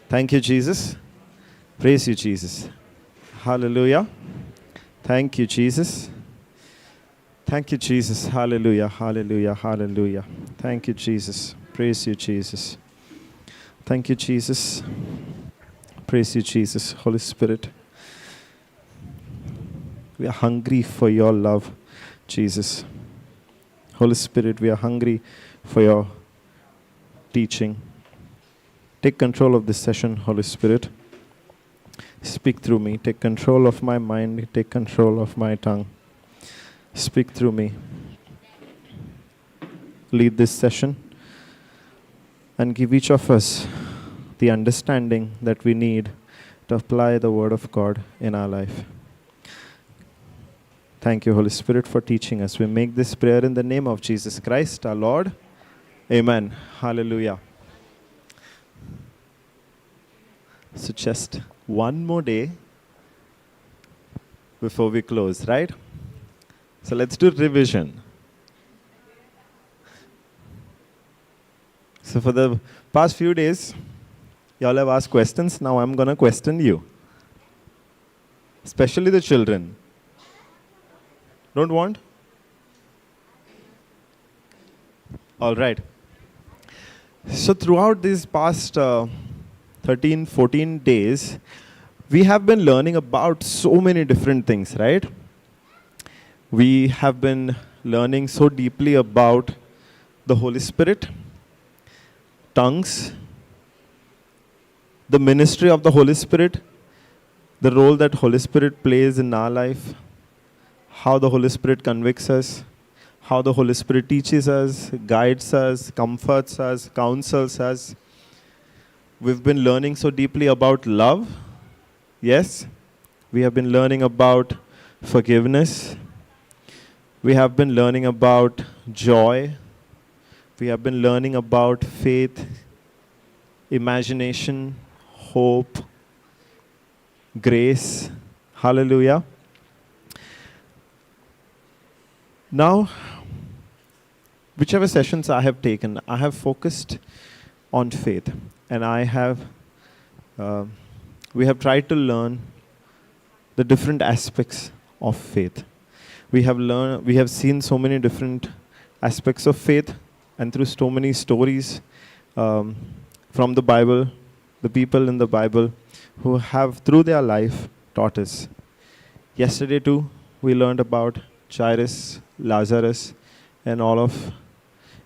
Thank you, Jesus. Praise you, Jesus. Hallelujah. Thank you, Jesus. Thank you, Jesus. Hallelujah, hallelujah, hallelujah. Thank you, Jesus. Praise you, Jesus. Thank you, Jesus. Praise you, Jesus. Holy Spirit, we are hungry for your love, Jesus. Holy Spirit, we are hungry for your teaching. Take control of this session, Holy Spirit. Speak through me. Take control of my mind. Take control of my tongue. Speak through me. Lead this session and give each of us the understanding that we need to apply the Word of God in our life. Thank you, Holy Spirit, for teaching us. We make this prayer in the name of Jesus Christ, our Lord. Amen. Hallelujah. So just one more day before we close, right? So let's do revision. So for the past few days, y'all have asked questions. Now I'm going to question you. Especially the children. Don't want? All right. So throughout these past 13, 14 days, we have been learning about so many different things, right? We have been learning so deeply about the Holy Spirit, tongues, the ministry of the Holy Spirit, the role that Holy Spirit plays in our life, how the Holy Spirit convicts us, how the Holy Spirit teaches us, guides us, comforts us, counsels us. We've been learning so deeply about love. Yes, we have been learning about forgiveness. We have been learning about joy. We have been learning about faith, imagination, hope, grace. Hallelujah. Now, whichever sessions I have taken, I have focused on faith. And we have tried to learn the different aspects of faith. We have seen so many different aspects of faith, and through so many stories from the Bible, the people in the Bible who have, through their life, taught us. Yesterday too, we learned about Jairus, Lazarus, and all of,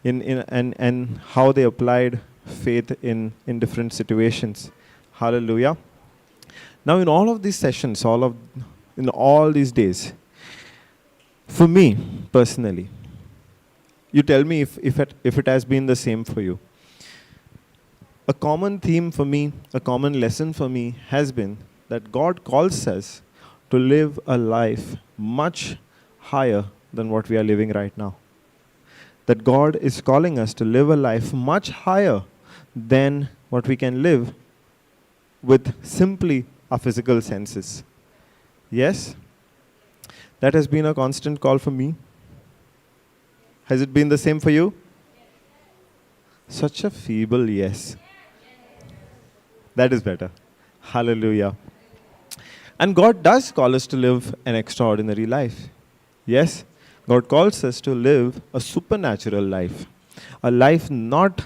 and how they applied faith in different situations. Hallelujah. Now, in all of these sessions, in all these days, for me personally, you tell me if it has been the same for you. A common theme for me, a common lesson for me has been that God calls us to live a life much higher than what we are living right now. That God is calling us to live a life much higher than what we can live with simply our physical senses. Yes? That has been a constant call for me. Has it been the same for you? Such a feeble yes. That is better. Hallelujah. And God does call us to live an extraordinary life. Yes? God calls us to live a supernatural life. A life not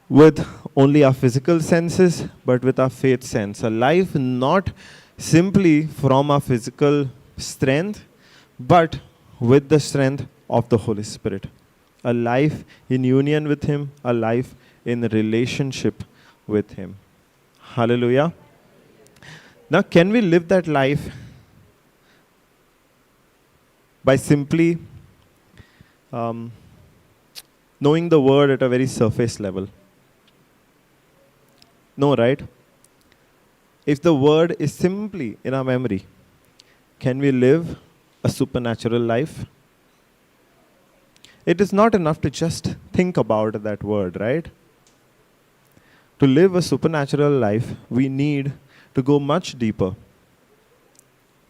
with only our physical senses, but with our faith sense. A life not simply from our physical strength, but with the strength of the Holy Spirit. A life in union with Him, a life in relationship with Him. Hallelujah. Now, can we live that life by simply knowing the Word at a very surface level? No, right? If the Word is simply in our memory, can we live a supernatural life? It is not enough to just think about that Word, right? To live a supernatural life, we need to go much deeper.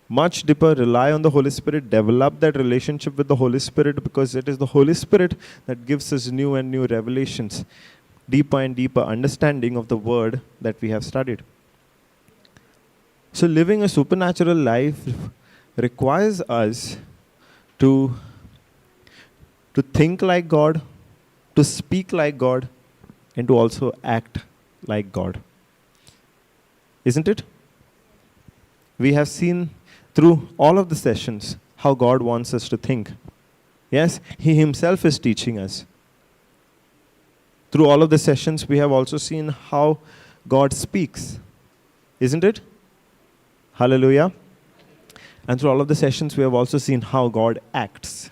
Much deeper, rely on the Holy Spirit, develop that relationship with the Holy Spirit, because it is the Holy Spirit that gives us new and new revelations. deeper and deeper understanding of the word that we have studied. So living a supernatural life requires us to think like God, to speak like God, and to also act like God. Isn't it? We have seen through all of the sessions how God wants us to think. Yes, He Himself is teaching us. Through all of the sessions, we have also seen how God speaks. Isn't it? Hallelujah. And through all of the sessions, we have also seen how God acts.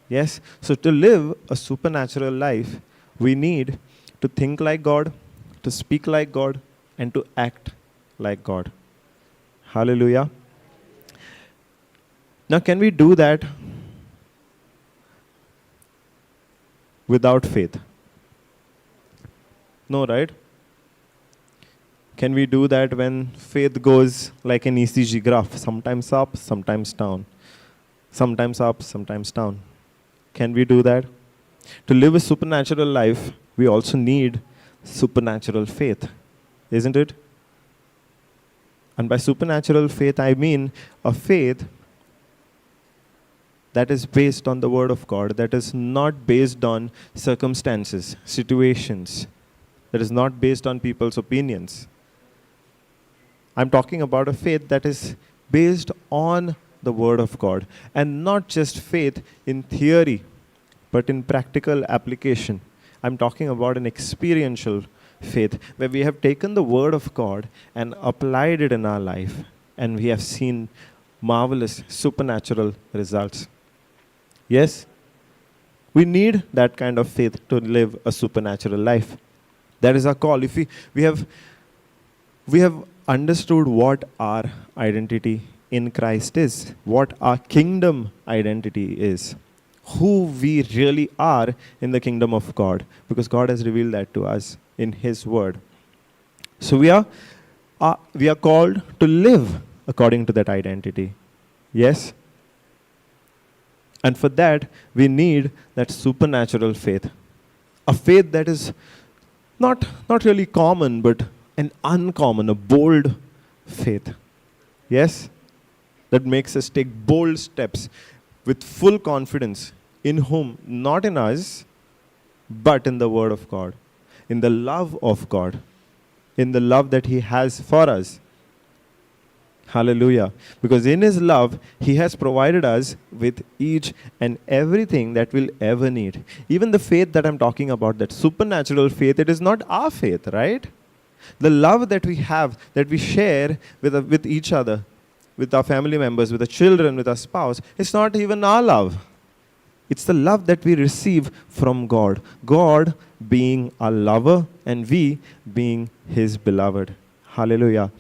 Yes? So to live a supernatural life, we need to think like God, to speak like God, and to act like God. Hallelujah. Now, can we do that without faith? No, right? Can we do that when faith goes like an ECG graph, sometimes up, sometimes down, sometimes up, sometimes down? Can we do that? To live a supernatural life, we also need supernatural faith, isn't it? And by supernatural faith, I mean a faith that is based on the Word of God, that is not based on circumstances, situations, that is not based on people's opinions. I'm talking about a faith that is based on the Word of God, and not just faith in theory, but in practical application. I'm talking about an experiential faith, where we have taken the Word of God and applied it in our life, and we have seen marvelous supernatural results. Yes? We need that kind of faith to live a supernatural life. That is our call. If we have understood what our identity in Christ is, what our kingdom identity is, who we really are in the kingdom of God, because God has revealed that to us in His Word. So we are called to live according to that identity. Yes? And for that, we need that supernatural faith. A faith that is not really common, but an uncommon, a bold faith. Yes? That makes us take bold steps with full confidence in whom, not in us, but in the Word of God, in the love of God, in the love that He has for us. Hallelujah. Because in His love, He has provided us with each and everything that we'll ever need. Even the faith that I'm talking about, that supernatural faith, it is not our faith, right? The love that we have, that we share with each other, with our family members, with our children, with our spouse, it's not even our love. It's the love that we receive from God. God being our lover and we being His beloved. Hallelujah.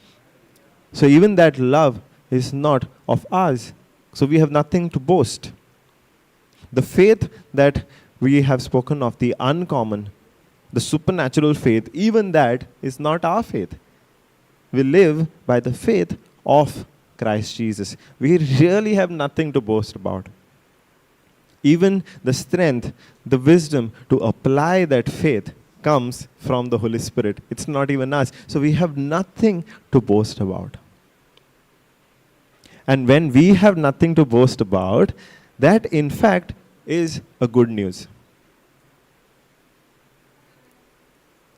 So even that love is not of us. So we have nothing to boast. The faith that we have spoken of, the uncommon, the supernatural faith, even that is not our faith. We live by the faith of Christ Jesus. We really have nothing to boast about. Even the strength, the wisdom to apply that faith comes from the Holy Spirit. It's not even us. So we have nothing to boast about. And when we have nothing to boast about, that in fact is a good news.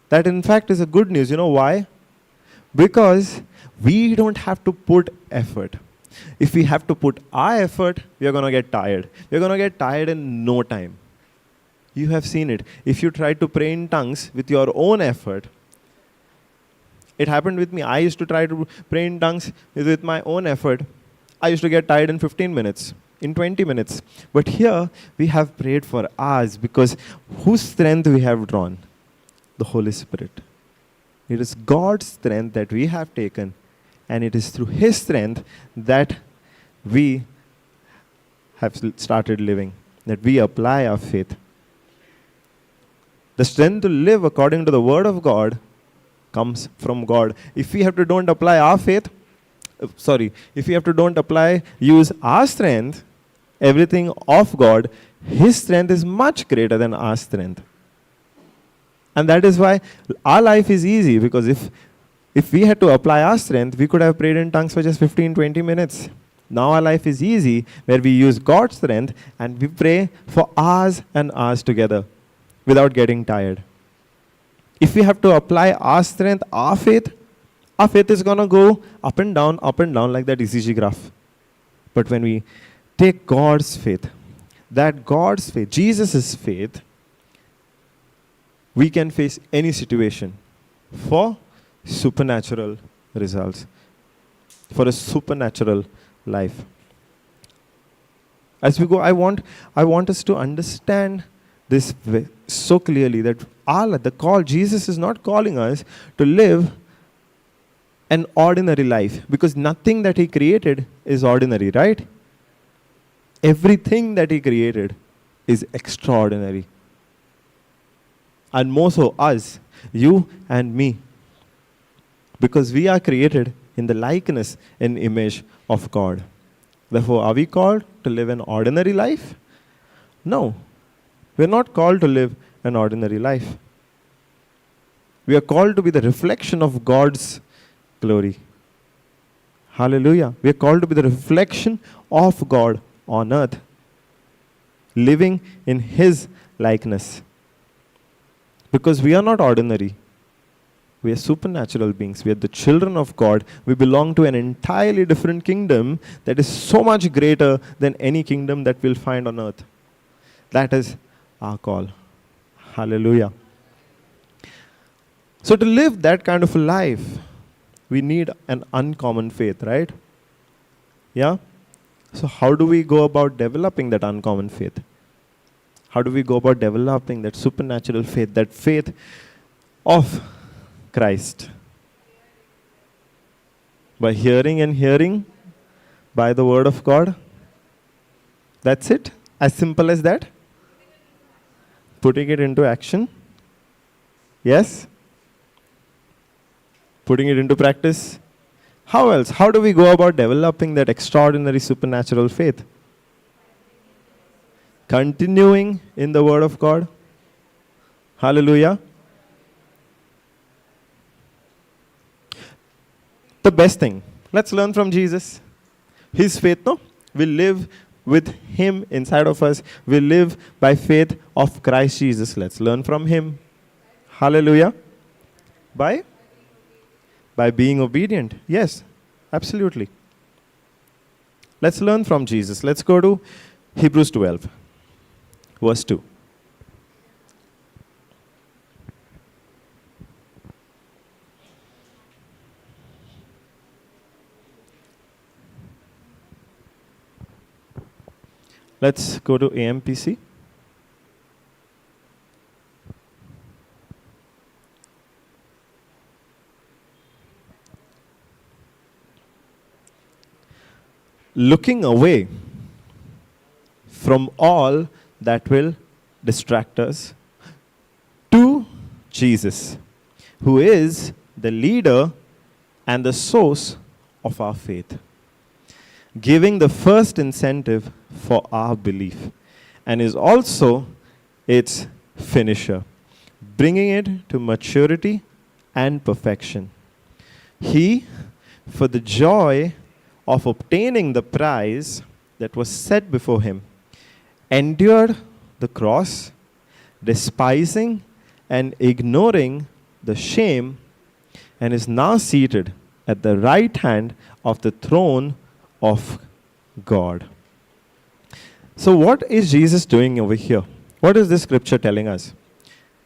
That in fact is a good news. You know why? Because we don't have to put effort. If we have to put our effort, we are going to get tired. We are going to get tired in no time. You have seen it. If you try to pray in tongues with your own effort, it happened with me. I used to try to pray in tongues with my own effort. I used to get tired in 15 minutes, in 20 minutes. But here, we have prayed for hours because whose strength we have drawn? The Holy Spirit. It is God's strength that we have taken, and it is through His strength that we have started living, that we apply our faith. The strength to live according to the Word of God comes from God. If we have to don't apply our faith, if we have to don't apply, use our strength, everything of God, His strength is much greater than our strength. And that is why our life is easy, because if we had to apply our strength, we could have prayed in tongues for just 15, 20 minutes. Now our life is easy, where we use God's strength and we pray for hours and hours together without getting tired. If we have to apply our strength, our faith is going to go up and down like that ECG graph. But when we take God's faith, Jesus' faith, we can face any situation for supernatural results, for a supernatural life. As we go, I want us to understand this so clearly, that the call, Jesus is not calling us to live an ordinary life, because nothing that he created is ordinary, right? Everything that he created is extraordinary. And more so us, you and me, because we are created in the likeness and image of God. Therefore, are we called to live an ordinary life? No. We are not called to live an ordinary life. We are called to be the reflection of God's glory. Hallelujah. We are called to be the reflection of God on earth, living in his likeness. Because we are not ordinary. We are supernatural beings. We are the children of God. We belong to an entirely different kingdom that is so much greater than any kingdom that we'll find on earth. That is our call. Hallelujah. So to live that kind of a life, we need an uncommon faith, right? Yeah? So how do we go about developing that uncommon faith? How do we go about developing that supernatural faith, that faith of Christ? By hearing and hearing by the word of God. That's it? As simple as that? Putting it into action? Yes? Putting it into practice? How else? How do we go about developing that extraordinary supernatural faith? Continuing in the word of God. Hallelujah. The best thing. Let's learn from Jesus. His faith, no? We live with him inside of us. We live by faith of Christ Jesus. Let's learn from him. Hallelujah. By being obedient. Yes, absolutely. Let's learn from Jesus. Let's go to Hebrews 12, verse 2. Let's go to AMPC. Looking away from all that will distract us to Jesus, who is the leader and the source of our faith, giving the first incentive for our belief, and is also its finisher, bringing it to maturity and perfection. He, for the joy of obtaining the prize that was set before him, endured the cross, despising and ignoring the shame, and is now seated at the right hand of the throne of God. So what is Jesus doing over here? What is this scripture telling us?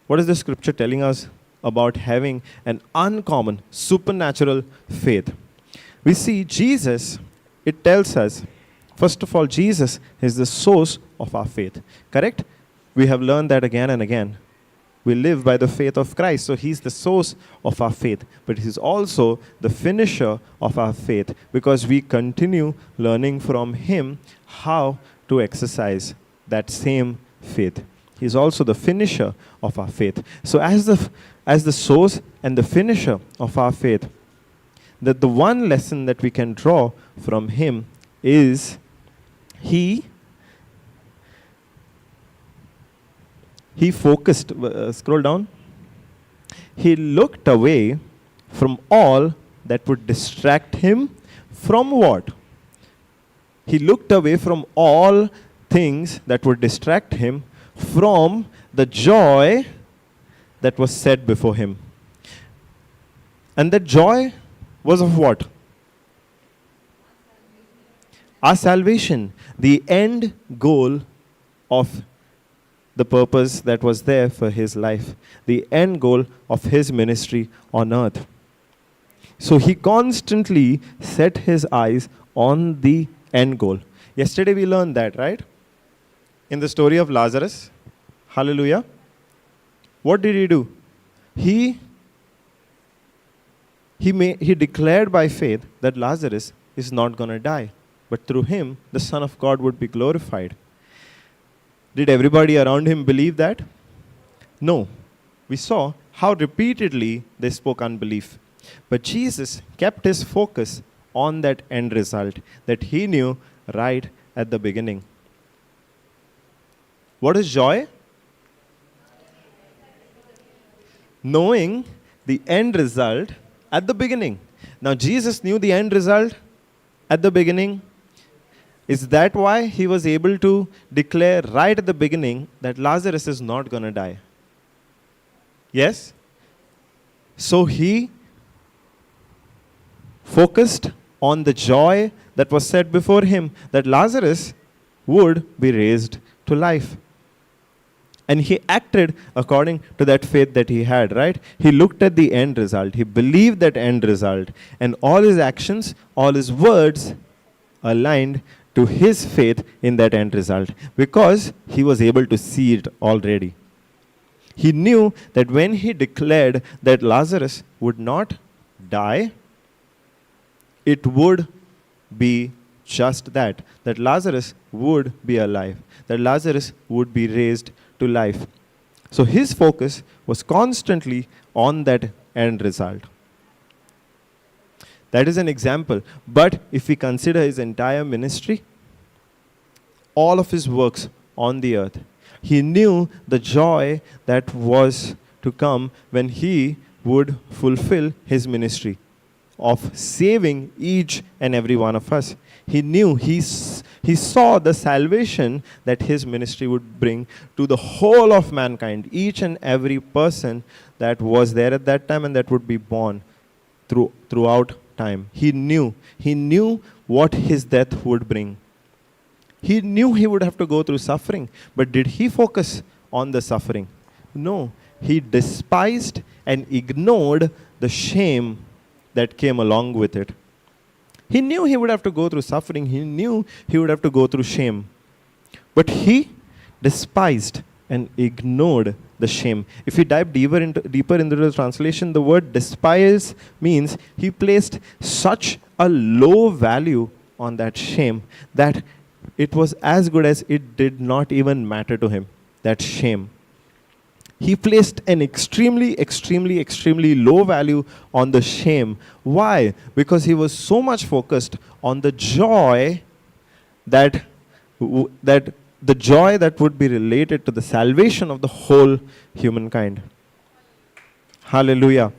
What is the scripture telling us about having an uncommon, supernatural faith? We see Jesus, it tells us, first of all, Jesus is the source of our faith. Correct? We have learned that again and again. We live by the faith of Christ. So he's the source of our faith. But he's also the finisher of our faith, because we continue learning from him how to exercise that same faith. He's also the finisher of our faith. So as the source and the finisher of our faith, that the one lesson that we can draw from him is he focused, scroll down, He looked away from all that would distract him from what? He looked away from all things that would distract him from the joy that was set before him. And that joy was of what? Our salvation, the end goal of the purpose that was there for his life, the end goal of his ministry on earth. So he constantly set his eyes on the end goal. Yesterday we learned that, right? In the story of Lazarus. Hallelujah. What did he do? He declared by faith that Lazarus is not going to die, but through him, the Son of God would be glorified. Did everybody around him believe that? No. We saw how repeatedly they spoke unbelief. But Jesus kept his focus on that end result that he knew right at the beginning. What is joy? Knowing the end result at the beginning. Now, Jesus knew the end result at the beginning. Is that why he was able to declare right at the beginning that Lazarus is not going to die? Yes? So he focused on the joy that was set before him, that Lazarus would be raised to life. And he acted according to that faith that he had, right? He looked at the end result. He believed that end result. And all his actions, all his words aligned to his faith in that end result, because he was able to see it already. He knew that when he declared that Lazarus would not die, it would be just that Lazarus would be alive, that Lazarus would be raised to life. So his focus was constantly on that end result. That is an example. But if we consider his entire ministry, all of his works on the earth, he knew the joy that was to come when he would fulfill his ministry of saving each and every one of us. He knew, he saw the salvation that his ministry would bring to the whole of mankind, each and every person that was there at that time and that would be born throughout time. He knew what his death would bring. He knew he would have to go through suffering, but did he focus on the suffering? No. He despised and ignored the shame that came along with it. He knew he would have to go through suffering. He knew he would have to go through shame. But he despised and ignored the shame. If we dive deeper into the translation, the word despise means he placed such a low value on that shame that it was as good as it did not even matter to him, that shame. He placed an extremely, extremely, extremely low value on the shame. Why? Because he was so much focused on the joy that would be related to the salvation of the whole humankind. Hallelujah.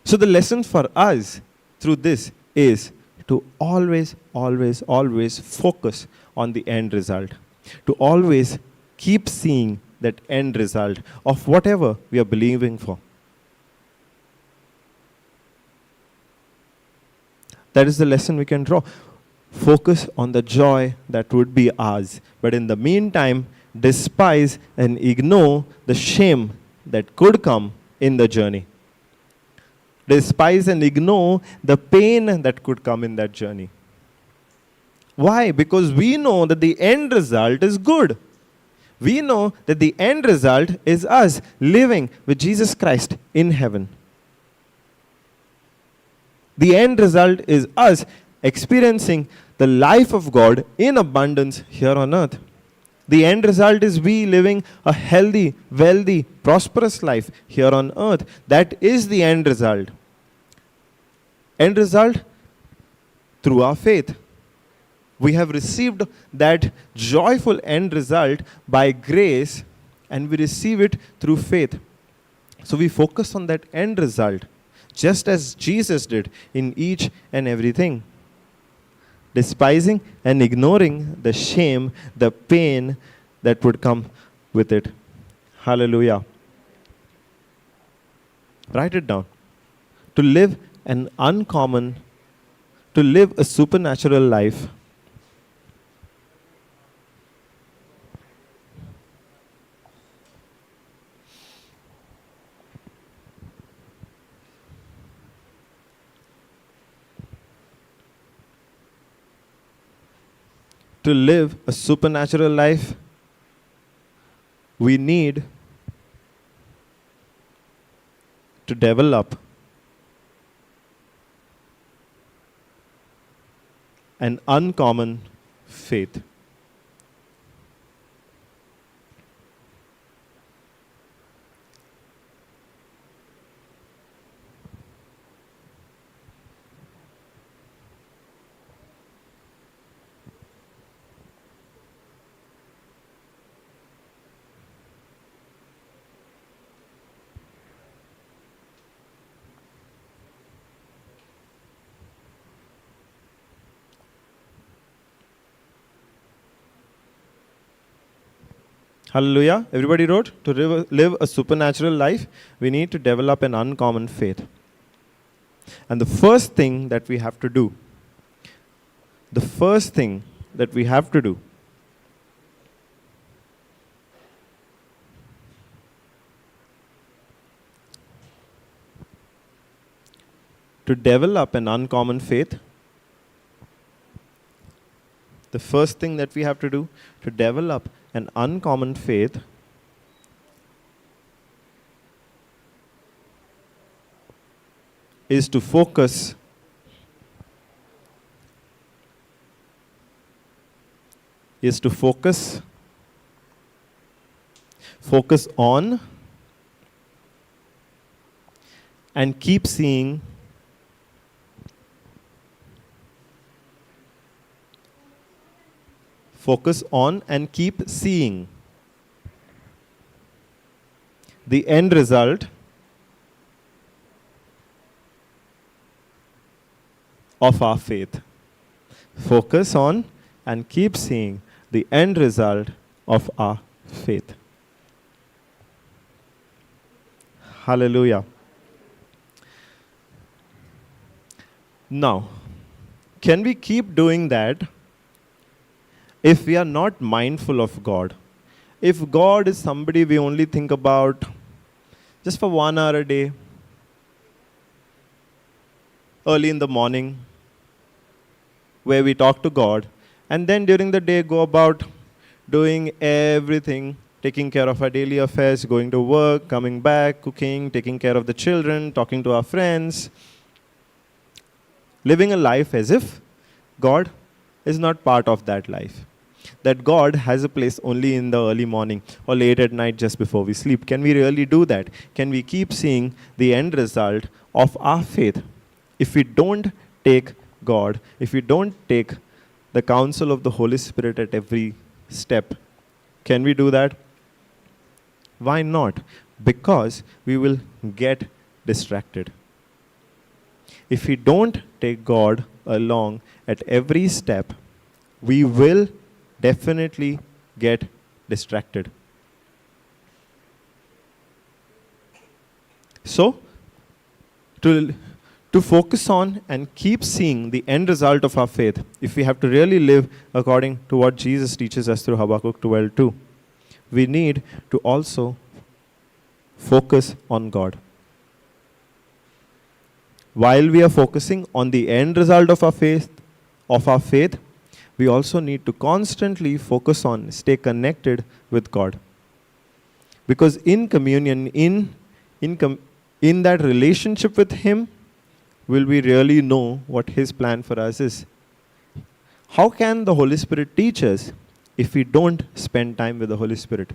So the lesson for us through this is to always, always, always focus on the end result. To always keep seeing that end result of whatever we are believing for. That is the lesson we can draw. Focus on the joy that would be ours. But in the meantime, despise and ignore the shame that could come in the journey. Despise and ignore the pain that could come in that journey. Why? Because we know that the end result is good. We know that the end result is us living with Jesus Christ in heaven. The end result is us experiencing the life of God in abundance here on earth. The end result is we living a healthy, wealthy, prosperous life here on earth. That is the end result. End result through our faith. We have received that joyful end result by grace and we receive it through faith. So we focus on that end result, just as Jesus did in each and everything, despising and ignoring the shame, the pain that would come with it. Hallelujah. Write it down. To live a supernatural life, we need to develop an uncommon faith. Hallelujah. Everybody wrote, to live a supernatural life, we need to develop an uncommon faith. And the first thing that we have to do, to develop an uncommon faith, the first thing that we have to do to develop an uncommon faith is to focus on and keep seeing the end result of our faith. Focus on and keep seeing the end result of our faith. Hallelujah. Now, can we keep doing that if we are not mindful of God? If God is somebody we only think about just for 1 hour a day, early in the morning, where we talk to God, and then during the day go about doing everything, taking care of our daily affairs, going to work, coming back, cooking, taking care of the children, talking to our friends, living a life as if God is not part of that life. That God has a place only in the early morning or late at night just before we sleep. Can we really do that? Can we keep seeing the end result of our faith? If we don't take God, if we don't take the counsel of the Holy Spirit at every step, can we do that? Why not? Because we will get distracted. If we don't take God along at every step, we will definitely get distracted. So, to focus on and keep seeing the end result of our faith, if we have to really live according to what Jesus teaches us through Habakkuk 12:2, we need to also focus on God. While we are focusing on the end result of our faith, we also need to constantly focus on, stay connected with God. Because in communion, in that relationship with Him, will we really know what His plan for us is. How can the Holy Spirit teach us if we don't spend time with the Holy Spirit?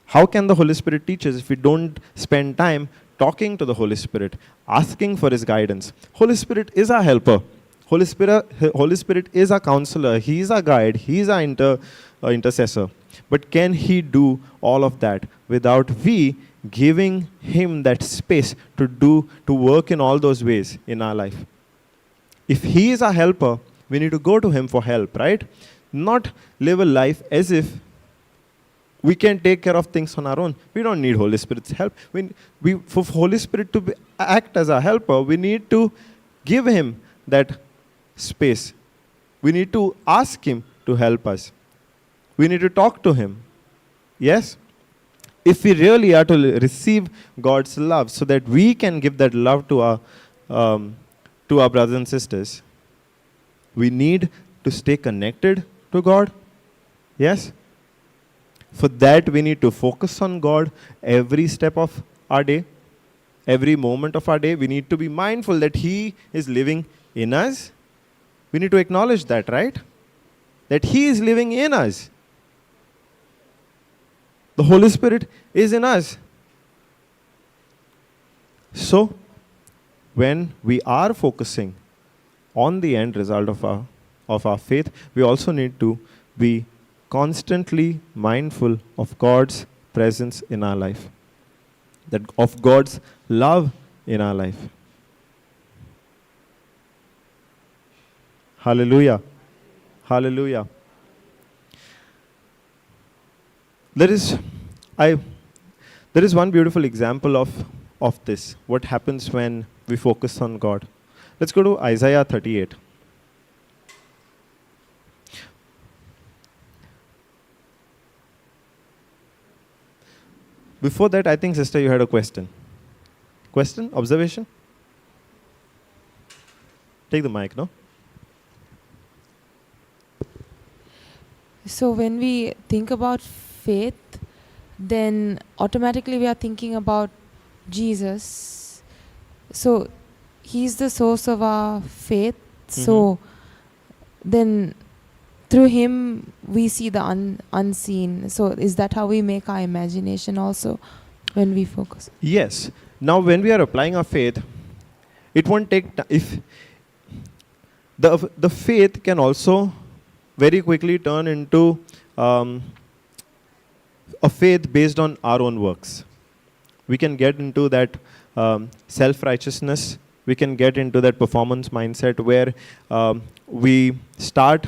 How can the Holy Spirit teach us if we don't spend time talking to the Holy Spirit, asking for His guidance? Holy Spirit is our helper. Holy Spirit is our counselor. He is our guide. He is our intercessor. But can he do all of that without we giving him that space to work in all those ways in our life? If he is our helper, we need to go to him for help, right? Not live a life as if we can take care of things on our own. We don't need Holy Spirit's help. For Holy Spirit to act as our helper, we need to give him that space. We need to ask him to help us. We need to talk to him. Yes? If we really are to receive God's love so that we can give that love to our brothers and sisters, we need to stay connected to God. Yes? For that, we need to focus on God every step of our day, every moment of our day. We need to be mindful that he is living in us. We need to acknowledge that, right? That he is living in us. The Holy Spirit is in us. So, when we are focusing on the end result of our faith, we also need to be constantly mindful of God's presence in our life, that of God's love in our life. Hallelujah. Hallelujah. There is one beautiful example of this, what happens when we focus on God. Let's go to Isaiah 38. Before that, I think, sister, you had a question. Question? Observation? Take the mic, no? So when we think about faith, then automatically we are thinking about Jesus. So he's the source of our faith. So then through him we see the unseen. So is that how we make our imagination also when we focus? Yes. Now when we are applying our faith, it won't take if the faith can also very quickly turn into a faith based on our own works. We can get into that self-righteousness. We can get into that performance mindset where we start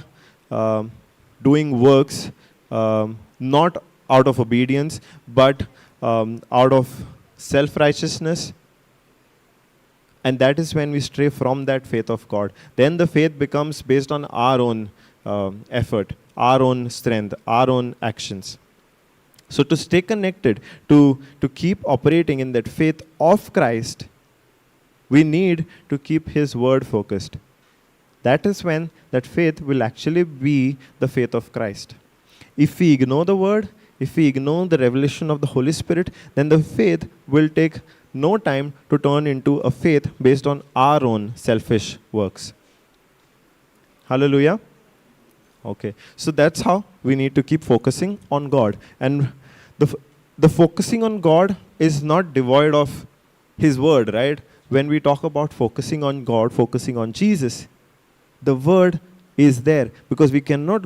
doing works not out of obedience, but out of self-righteousness. And that is when we stray from that faith of God. Then the faith becomes based on our own effort, our own strength, our own actions. So to stay connected, to keep operating in that faith of Christ, we need to keep his word focused. That is when that faith will actually be the faith of Christ. If we ignore the word, if we ignore the revelation of the Holy Spirit, then the faith will take no time to turn into a faith based on our own selfish works. Hallelujah. Okay, so that's how we need to keep focusing on God. And the focusing on God is not devoid of his word, right? When we talk about focusing on God, focusing on Jesus, the word is there because we cannot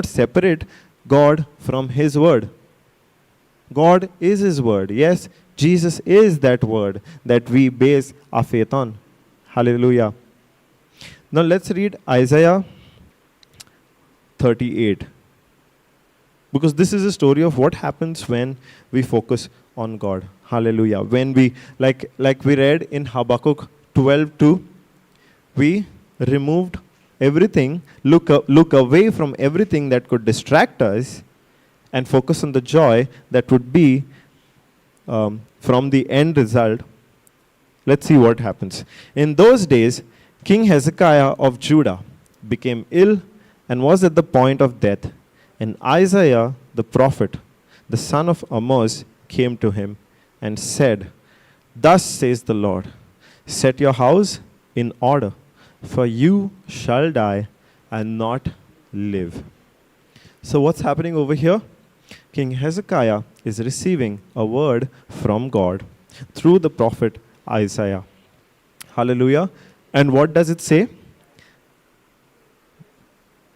separate God from his word. God is his word. Yes, Jesus is that word that we base our faith on. Hallelujah. Now let's read Isaiah 38. Because this is a story of what happens when we focus on God. Hallelujah. When we, like we read in Habakkuk 12:2, we removed everything, look away from everything that could distract us and focus on the joy that would be from the end result. Let's see what happens. In those days, King Hezekiah of Judah became ill and was at the point of death. And Isaiah the prophet, the son of Amoz, came to him and said, "Thus says the Lord, set your house in order, for you shall die and not live." So what's happening over here? King Hezekiah is receiving a word from God through the prophet Isaiah. Hallelujah. And what does it say?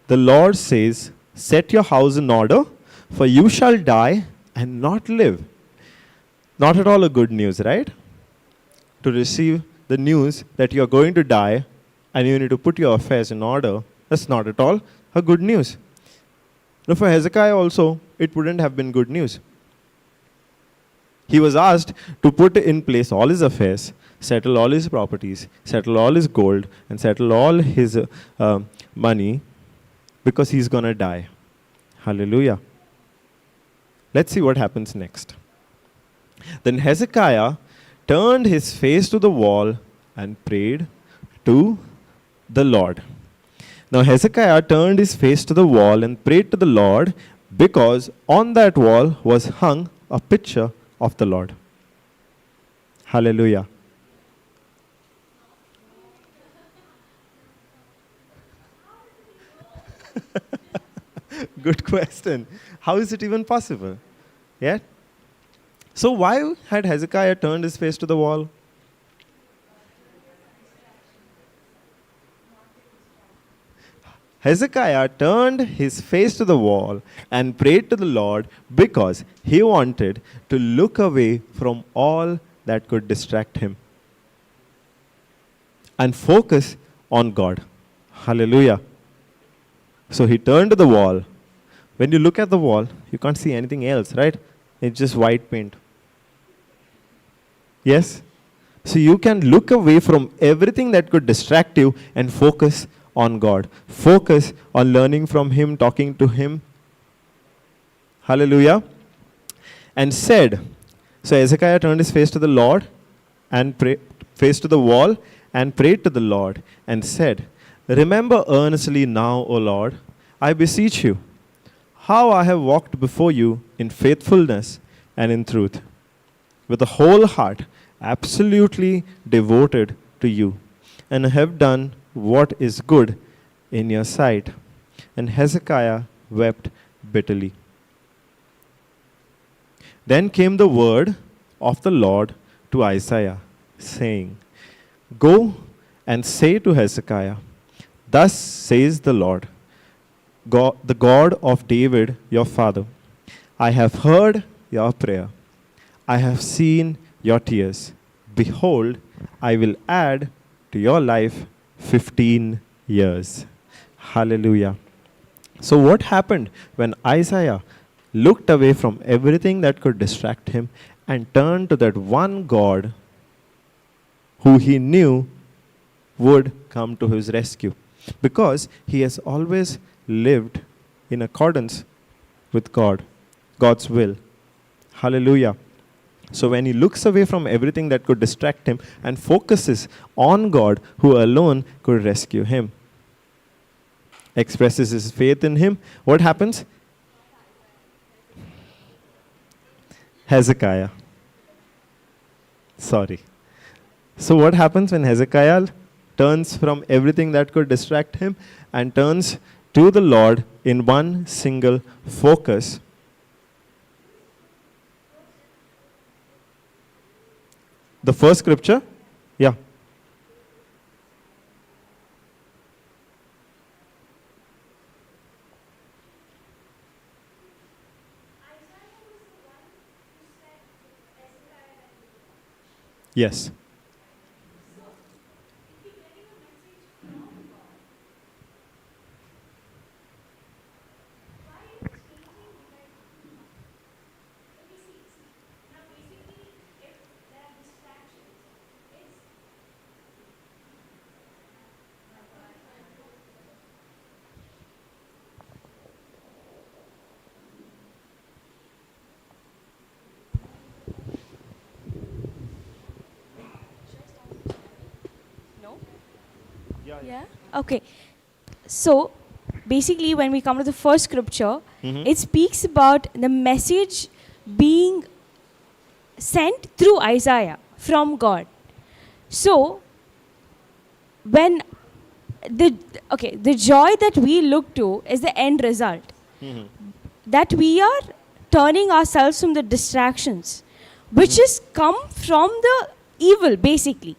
The Lord says, set your house in order, For you shall die and not live. Not at all a good news, right? To receive the news that you are going to die and you need to put your affairs in order, that's not at all a good news. Now, for Hezekiah also, it wouldn't have been good news. He was asked to put in place all his affairs, settle all his properties, settle all his gold, and settle all his money because he's going to die. Hallelujah. Let's see what happens next. Then Hezekiah turned his face to the wall and prayed to the Lord. Now Hezekiah turned his face to the wall and prayed to the Lord because on that wall was hung a picture of the Lord. Hallelujah. Good question. How is it even possible? Yeah? So why had Hezekiah turned his face to the wall? Hezekiah turned his face to the wall and prayed to the Lord because he wanted to look away from all that could distract him and focus on God. Hallelujah. So he turned to the wall. When you look at the wall, you can't see anything else, right? It's just white paint. Yes? So you can look away from everything that could distract you and focus on God. Focus on learning from Him, talking to Him. Hallelujah. And said, so Hezekiah turned his face to the Lord and face to the wall and prayed to the Lord and said, remember earnestly now, O Lord, I beseech you, how I have walked before you in faithfulness and in truth, with a whole heart, absolutely devoted to you, and have done what is good in your sight. And Hezekiah wept bitterly. Then came the word of the Lord to Isaiah, saying, go and say to Hezekiah, thus says the Lord, God, the God of David your father, I have heard your prayer. I have seen your tears. Behold, I will add to your life 15 years. Hallelujah. So what happened when Isaiah looked away from everything that could distract him and turned to that one God who he knew would come to his rescue? Because he has always lived in accordance with God's will. Hallelujah. So when he looks away from everything that could distract him and focuses on God who alone could rescue him, expresses his faith in him, what happens? Hezekiah. Sorry. So what happens when Hezekiah turns from everything that could distract him and turns to the Lord in one single focus? The first scripture? Yeah. Yes. Yeah. Okay. So basically, when we come to the first scripture, it speaks about the message being sent through Isaiah from God. So when the joy that we look to is the end result. That we are turning ourselves from the distractions, which is come from the evil, basically.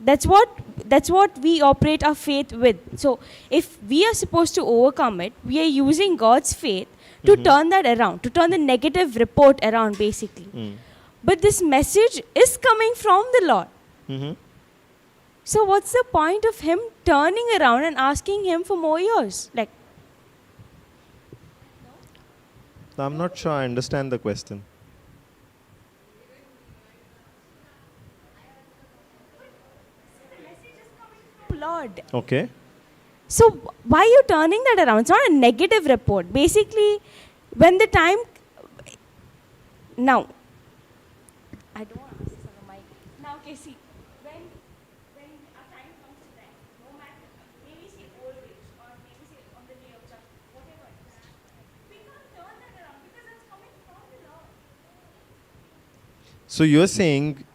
That's what we operate our faith with. So if we are supposed to overcome it, we are using God's faith to turn that around, to turn the negative report around, basically. But this message is coming from the Lord. So what's the point of him turning around and asking him for more years? Like, I'm not sure I understand the question. Lord. Okay. So why are you turning that around? It's not a negative report. Basically, when the time... Now, I don't want to ask this on the mic. Now, okay, see, when a time comes to that, no matter, maybe say old age, or maybe say on the day of judgment, whatever it is, we can't turn that around because it's coming from the Lord. So you're saying,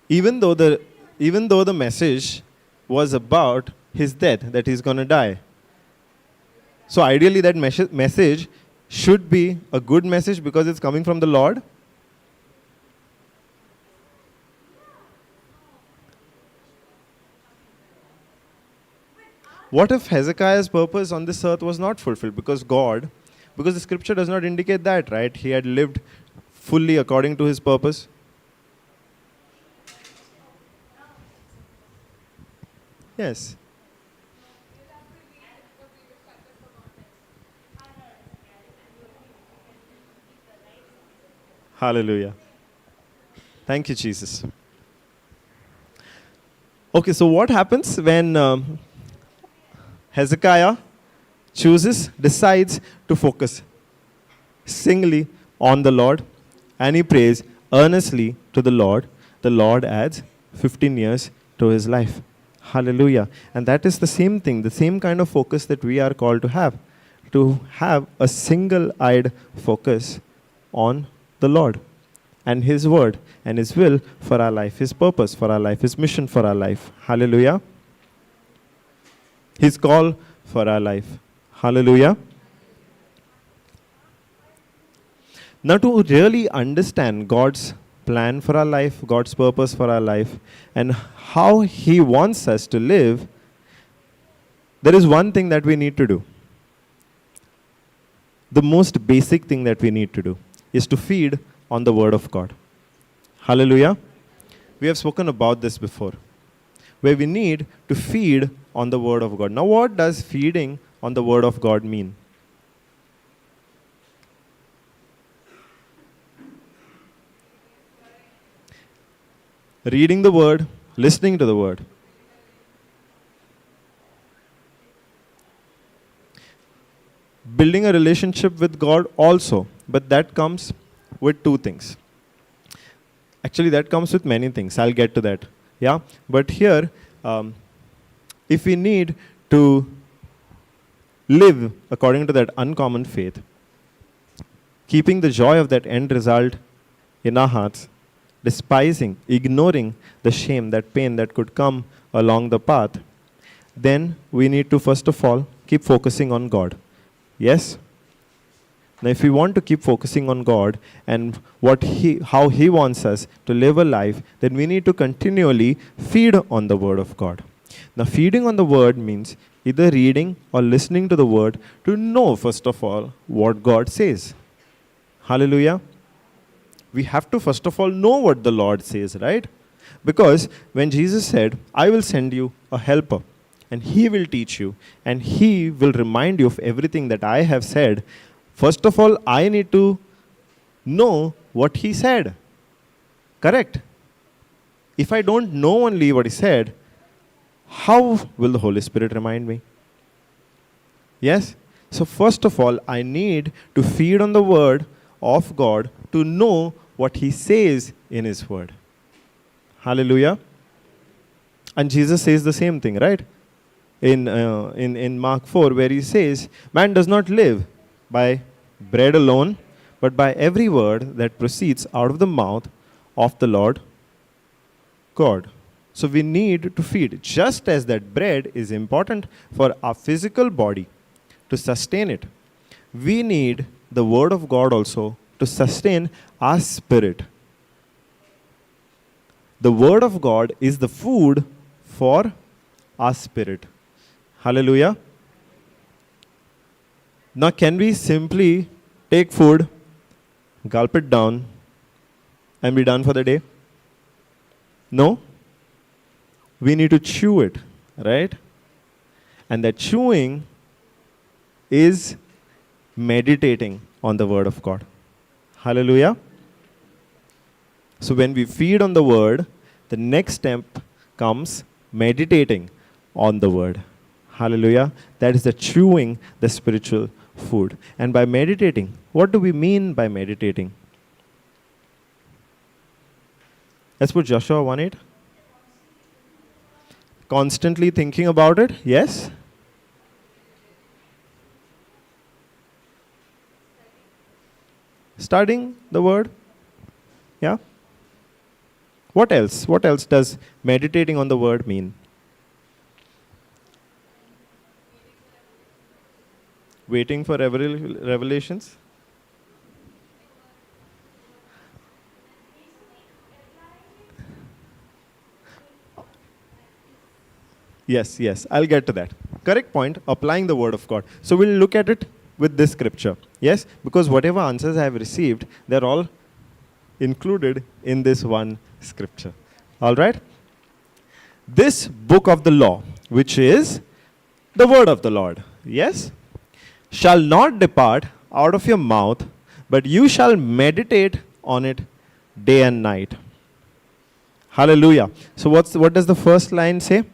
even though the message was about his death, that he's going to die, so ideally that message should be a good message because it's coming from the Lord? What if Hezekiah's purpose on this earth was not fulfilled because the scripture does not indicate that, right? He had lived fully according to his purpose. Yes. Hallelujah. Thank you, Jesus. Okay, so what happens when Hezekiah decides to focus singly on the Lord, and he prays earnestly to the Lord adds 15 years to his life. Hallelujah. And that is the same thing, the same kind of focus that we are called to have a single-eyed focus on the Lord and his word and his will for our life, his purpose for our life, his mission for our life. Hallelujah. His call for our life. Hallelujah. Now, to really understand God's plan for our life, God's purpose for our life, and how he wants us to live, there is one thing that we need to do. The most basic thing that we need to do is to feed on the word of God. Hallelujah. We have spoken about this before, where we need to feed on the word of God. Now, what does feeding on the word of God mean? Reading the word, listening to the word. Building a relationship with God also, but that comes with two things. Actually, that comes with many things. I'll get to that. Yeah, but here, if we need to live according to that uncommon faith, keeping the joy of that end result in our hearts, despising, ignoring the shame, that pain that could come along the path, then we need to first of all keep focusing on God. Yes? Now, if we want to keep focusing on God and how he wants us to live a life, then we need to continually feed on the word of God. Now, feeding on the word means either reading or listening to the word to know, first of all, what God says. Hallelujah. We have to, first of all, know what the Lord says, right? Because when Jesus said, I will send you a helper, and he will teach you, and he will remind you of everything that I have said, first of all, I need to know what he said. Correct? If I don't know only what he said, how will the Holy Spirit remind me? Yes? So first of all, I need to feed on the word of God to know what he says in his word. Hallelujah. And Jesus says the same thing, right? In Mark 4, where he says, man does not live by bread alone, but by every word that proceeds out of the mouth of the Lord God. So we need to feed. Just as that bread is important for our physical body to sustain it, we need the word of God also to sustain our spirit. The word of God is the food for our spirit. Hallelujah. Now, can we simply take food, gulp it down, and be done for the day? No. We need to chew it, right? And that chewing is meditating on the Word of God. Hallelujah. So when we feed on the Word, the next step comes meditating on the Word. Hallelujah. That is the chewing the spiritual food. And by meditating, what do we mean by meditating? Let's put Joshua 1:8. Constantly thinking about it, yes? Studying the Word, yeah? What else? What else does meditating on the Word mean? Waiting for revelations? Yes, yes, I'll get to that. Correct point, applying the Word of God. So we'll look at it with this scripture. Yes, because whatever answers I have received, they're all included in this one scripture. All right? This book of the law, which is the word of the Lord, yes, shall not depart out of your mouth, but you shall meditate on it day and night. Hallelujah. So what does the first line say?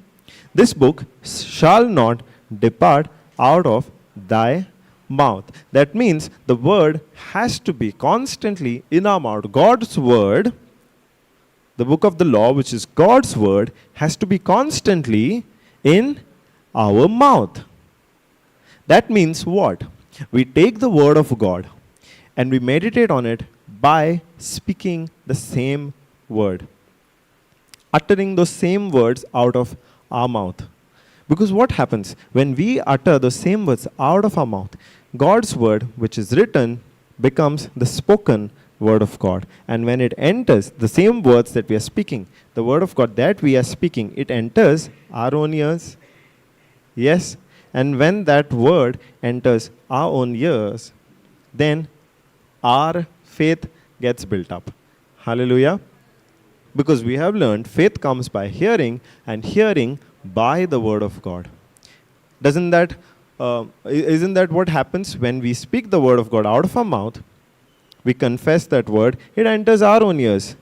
This book shall not depart out of thy mouth. That means the word has to be constantly in our mouth. God's word, the book of the law, which is God's word, has to be constantly in our mouth. That means what? We take the word of God and we meditate on it by speaking the same word, uttering those same words out of our mouth. Because what happens when we utter the same words out of our mouth? God's word, which is written, becomes the spoken word of God. And when it enters, the same words that we are speaking, the word of God that we are speaking, it enters our own ears. Yes. And when that word enters our own ears, then our faith gets built up. Hallelujah. Because we have learned faith comes by hearing, and hearing by the word of God. Isn't that what happens when we speak the word of God out of our mouth? We confess that word, it enters our own ears.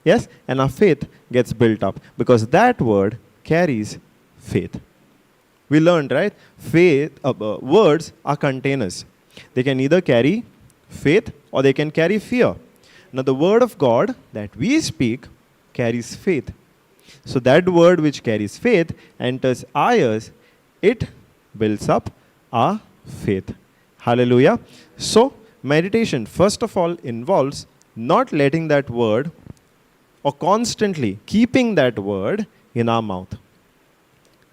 Yes? And our faith gets built up because that word carries faith. We learned, right? Words are containers. They can either carry faith or they can carry fear. Now the word of God that we speak carries faith. So that word which carries faith enters our ears, it builds up our faith. Hallelujah. So meditation, first of all, involves not letting that word or constantly keeping that word in our mouth.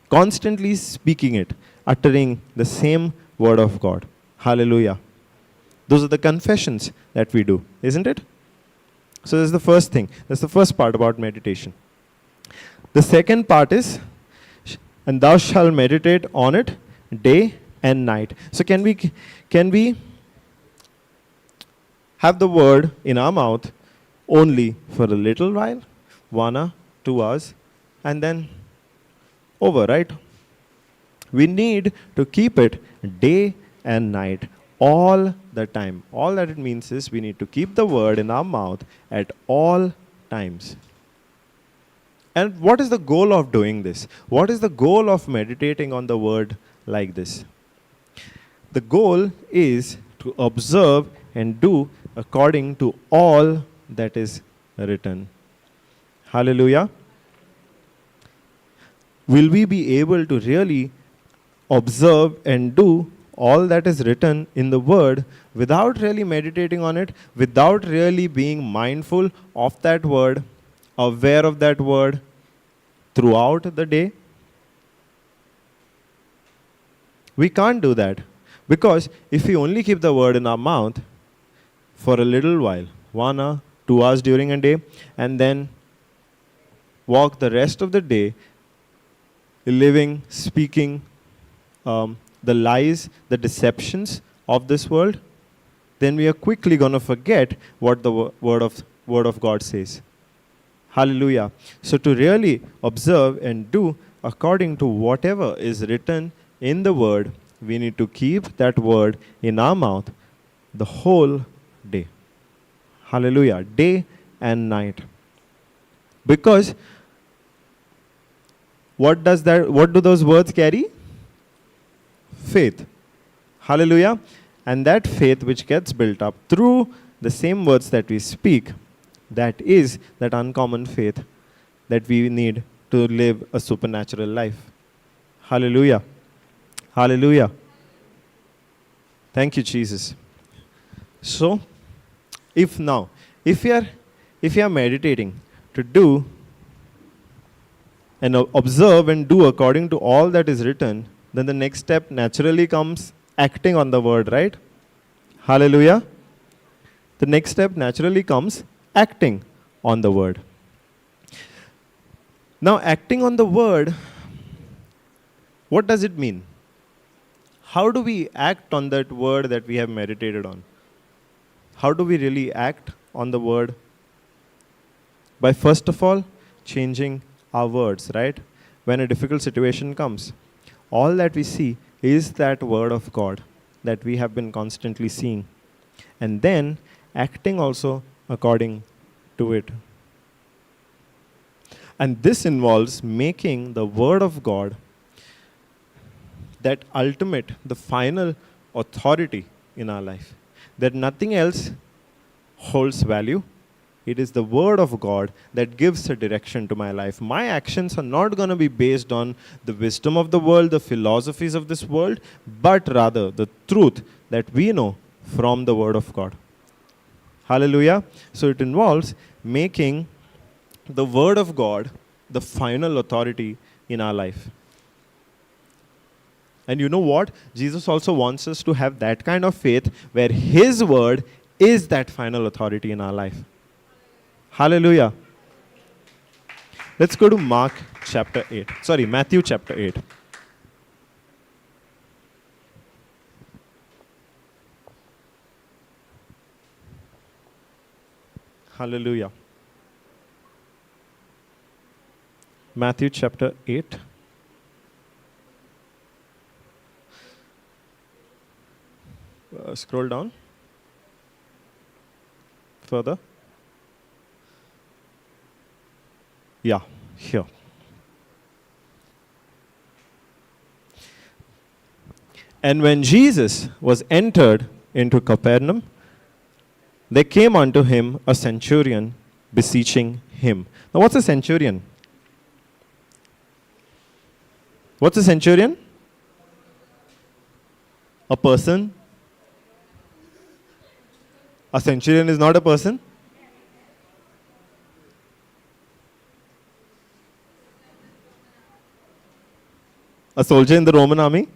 Constantly speaking it, uttering the same word of God. Hallelujah. Those are the confessions that we do, isn't it? So that's the first thing. That's the first part about meditation. The second part is, and thou shalt meditate on it day and night. So can we have the word in our mouth only for a little while, 1 hour, 2 hours, and then over, right? We need to keep it day and night, all the time. All that it means is we need to keep the word in our mouth at all times. And what is the goal of doing this? What is the goal of meditating on the word like this? The goal is to observe and do according to all that is written. Hallelujah. Will we be able to really observe and do all that is written in the word without really meditating on it, without really being mindful of that word, aware of that word throughout the day? We can't do that, because if we only keep the word in our mouth for a little while, 1 hour, 2 hours during a day, and then walk the rest of the day living, speaking the lies, the deceptions of this world, then we are quickly going to forget what the word of God says. Hallelujah. So to really observe and do according to whatever is written in the word, we need to keep that word in our mouth the whole day. Hallelujah. Day and night. Because what do those words carry? Faith. Hallelujah. And that faith which gets built up through the same words that we speak, that is that uncommon faith that we need to live a supernatural life. Hallelujah. Hallelujah. Thank you, Jesus. So, if you are meditating to do and observe and do according to all that is written, then the next step naturally comes acting on the word, right? Hallelujah. The next step naturally comes acting on the word. Now, acting on the word, what does it mean? How do we act on that word that we have meditated on? How do we really act on the word? By first of all, changing our words, right? When a difficult situation comes, all that we see is that word of God that we have been constantly seeing. And then acting also according to it. And this involves making the word of God that ultimate, the final authority in our life. That nothing else holds value. It is the word of God that gives a direction to my life. My actions are not going to be based on the wisdom of the world, the philosophies of this world, but rather the truth that we know from the word of God. Hallelujah. So it involves making the word of God the final authority in our life. And you know what? Jesus also wants us to have that kind of faith where his word is that final authority in our life. Hallelujah. Let's go to Matthew chapter 8. Hallelujah. Matthew chapter 8. Scroll down further. Yeah, here. And when Jesus was entered into Capernaum, there came unto him a centurion beseeching him. Now, what's a centurion? What's a centurion? A person. A centurion is not a person. A soldier in the Roman army.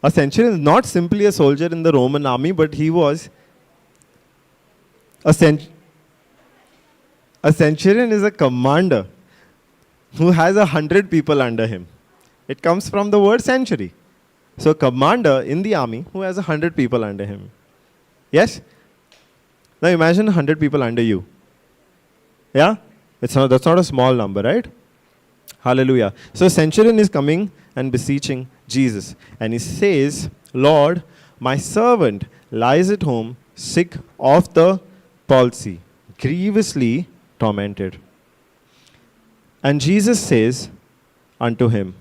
A centurion is not simply a soldier in the Roman army, but he was a centurion is a commander who has 100 people under him. It comes from the word century. So a commander in the army who has 100 people under him. Yes? Now imagine 100 people under you. Yeah? That's not a small number, right? Hallelujah. So a centurion is coming and beseeching Jesus. And he says, Lord, my servant lies at home, sick of the palsy, grievously tormented. And Jesus says unto him,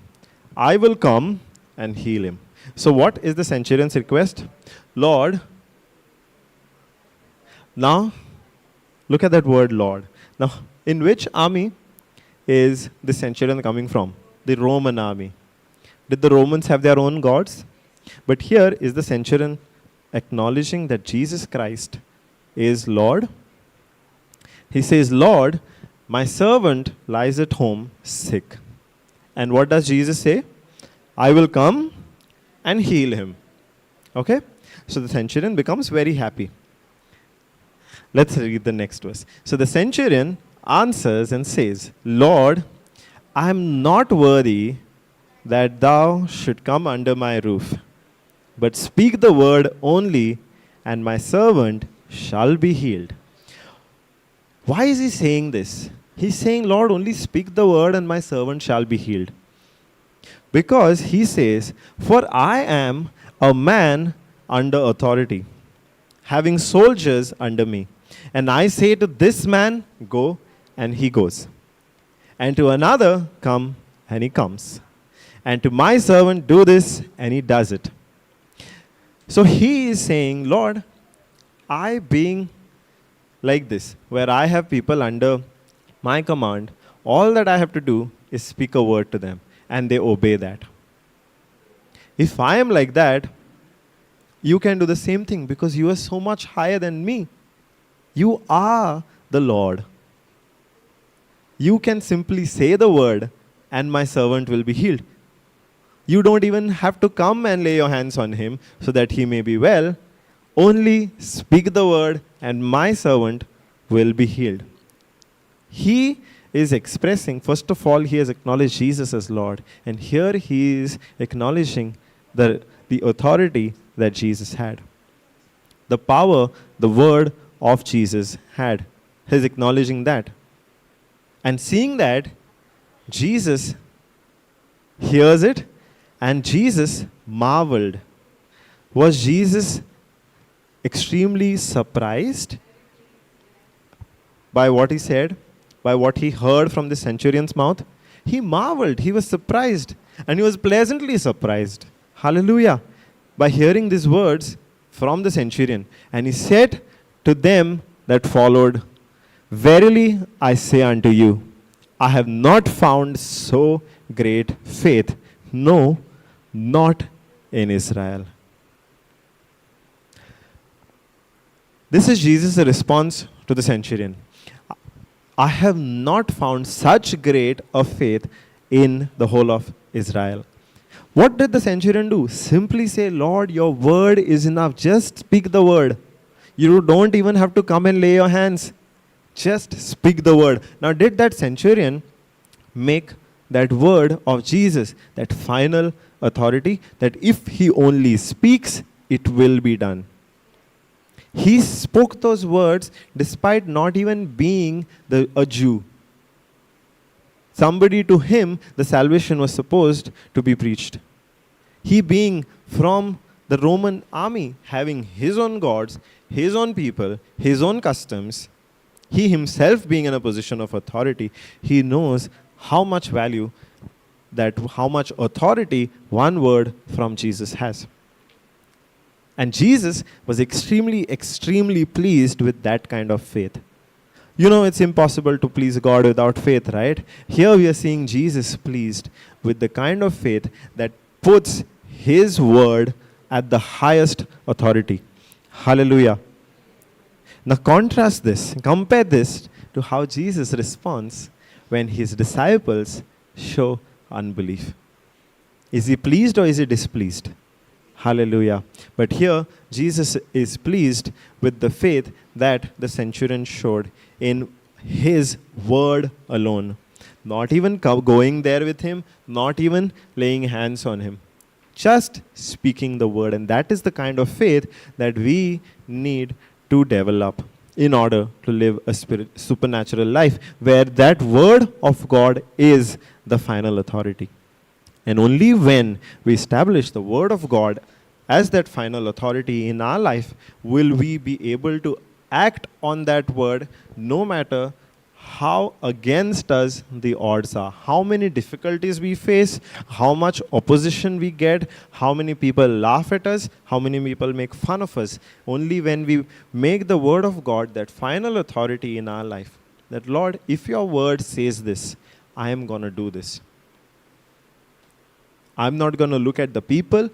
I will come and heal him. So what is the centurion's request? Lord, now look at that word Lord. Now, in which army is the centurion coming from? The Roman army. Did the Romans have their own gods? But here is the centurion acknowledging that Jesus Christ is Lord. He says, Lord, my servant lies at home sick. And what does Jesus say? I will come and heal him. Okay? So the centurion becomes very happy. Let's read the next verse. So the centurion answers and says, Lord, I am not worthy that thou should come under my roof. but speak the word only, and my servant shall be healed. Why is he saying this? He's saying, Lord, only speak the word and my servant shall be healed. Because he says, for I am a man under authority, having soldiers under me. And I say to this man, go, and he goes. And to another, come, and he comes. And to my servant, do this, and he does it. So he is saying, Lord, I being like this, where I have people under my command, all that I have to do is speak a word to them, and they obey that. If I am like that, you can do the same thing because you are so much higher than me. You are the Lord. You can simply say the word, and my servant will be healed. You don't even have to come and lay your hands on him so that he may be well. Only speak the word, and my servant will be healed. He is expressing, first of all, he has acknowledged Jesus as Lord. And here he is acknowledging the authority that Jesus had. The power, the word of Jesus had. He's acknowledging that. And seeing that, Jesus hears it, and Jesus marveled. Was Jesus extremely surprised by what he said, by what he heard from the centurion's mouth? He marveled, he was surprised, and he was pleasantly surprised. Hallelujah. By hearing these words from the centurion. And he said to them that followed, verily I say unto you, I have not found so great faith, no, not in Israel. This is Jesus' response to the centurion. I have not found such great a faith in the whole of Israel. What did the centurion do? Simply say, Lord, your word is enough. Just speak the word. You don't even have to come and lay your hands. Just speak the word. Now, did that centurion make that word of Jesus, that final authority, that if he only speaks, it will be done? He spoke those words despite not even being a Jew. Somebody to him, the salvation was supposed to be preached. He being from the Roman army, having his own gods, his own people, his own customs, he himself being in a position of authority, he knows how much value, how much authority one word from Jesus has. And Jesus was extremely, extremely pleased with that kind of faith. You know, it's impossible to please God without faith, right? Here we are seeing Jesus pleased with the kind of faith that puts his word at the highest authority. Hallelujah. Now compare this to how Jesus responds when his disciples show unbelief. Is he pleased or is he displeased? Hallelujah. But here, Jesus is pleased with the faith that the centurion showed in his word alone. Not even going there with him, not even laying hands on him. Just speaking the word. And that is the kind of faith that we need to develop in order to live a supernatural life, where that word of God is the final authority. And only when we establish the word of God as that final authority in our life will we be able to act on that word no matter how against us the odds are, how many difficulties we face, how much opposition we get, how many people laugh at us, how many people make fun of us. Only when we make the word of God that final authority in our life, that Lord, if your word says this, I am going to do this. I'm not going to look at the people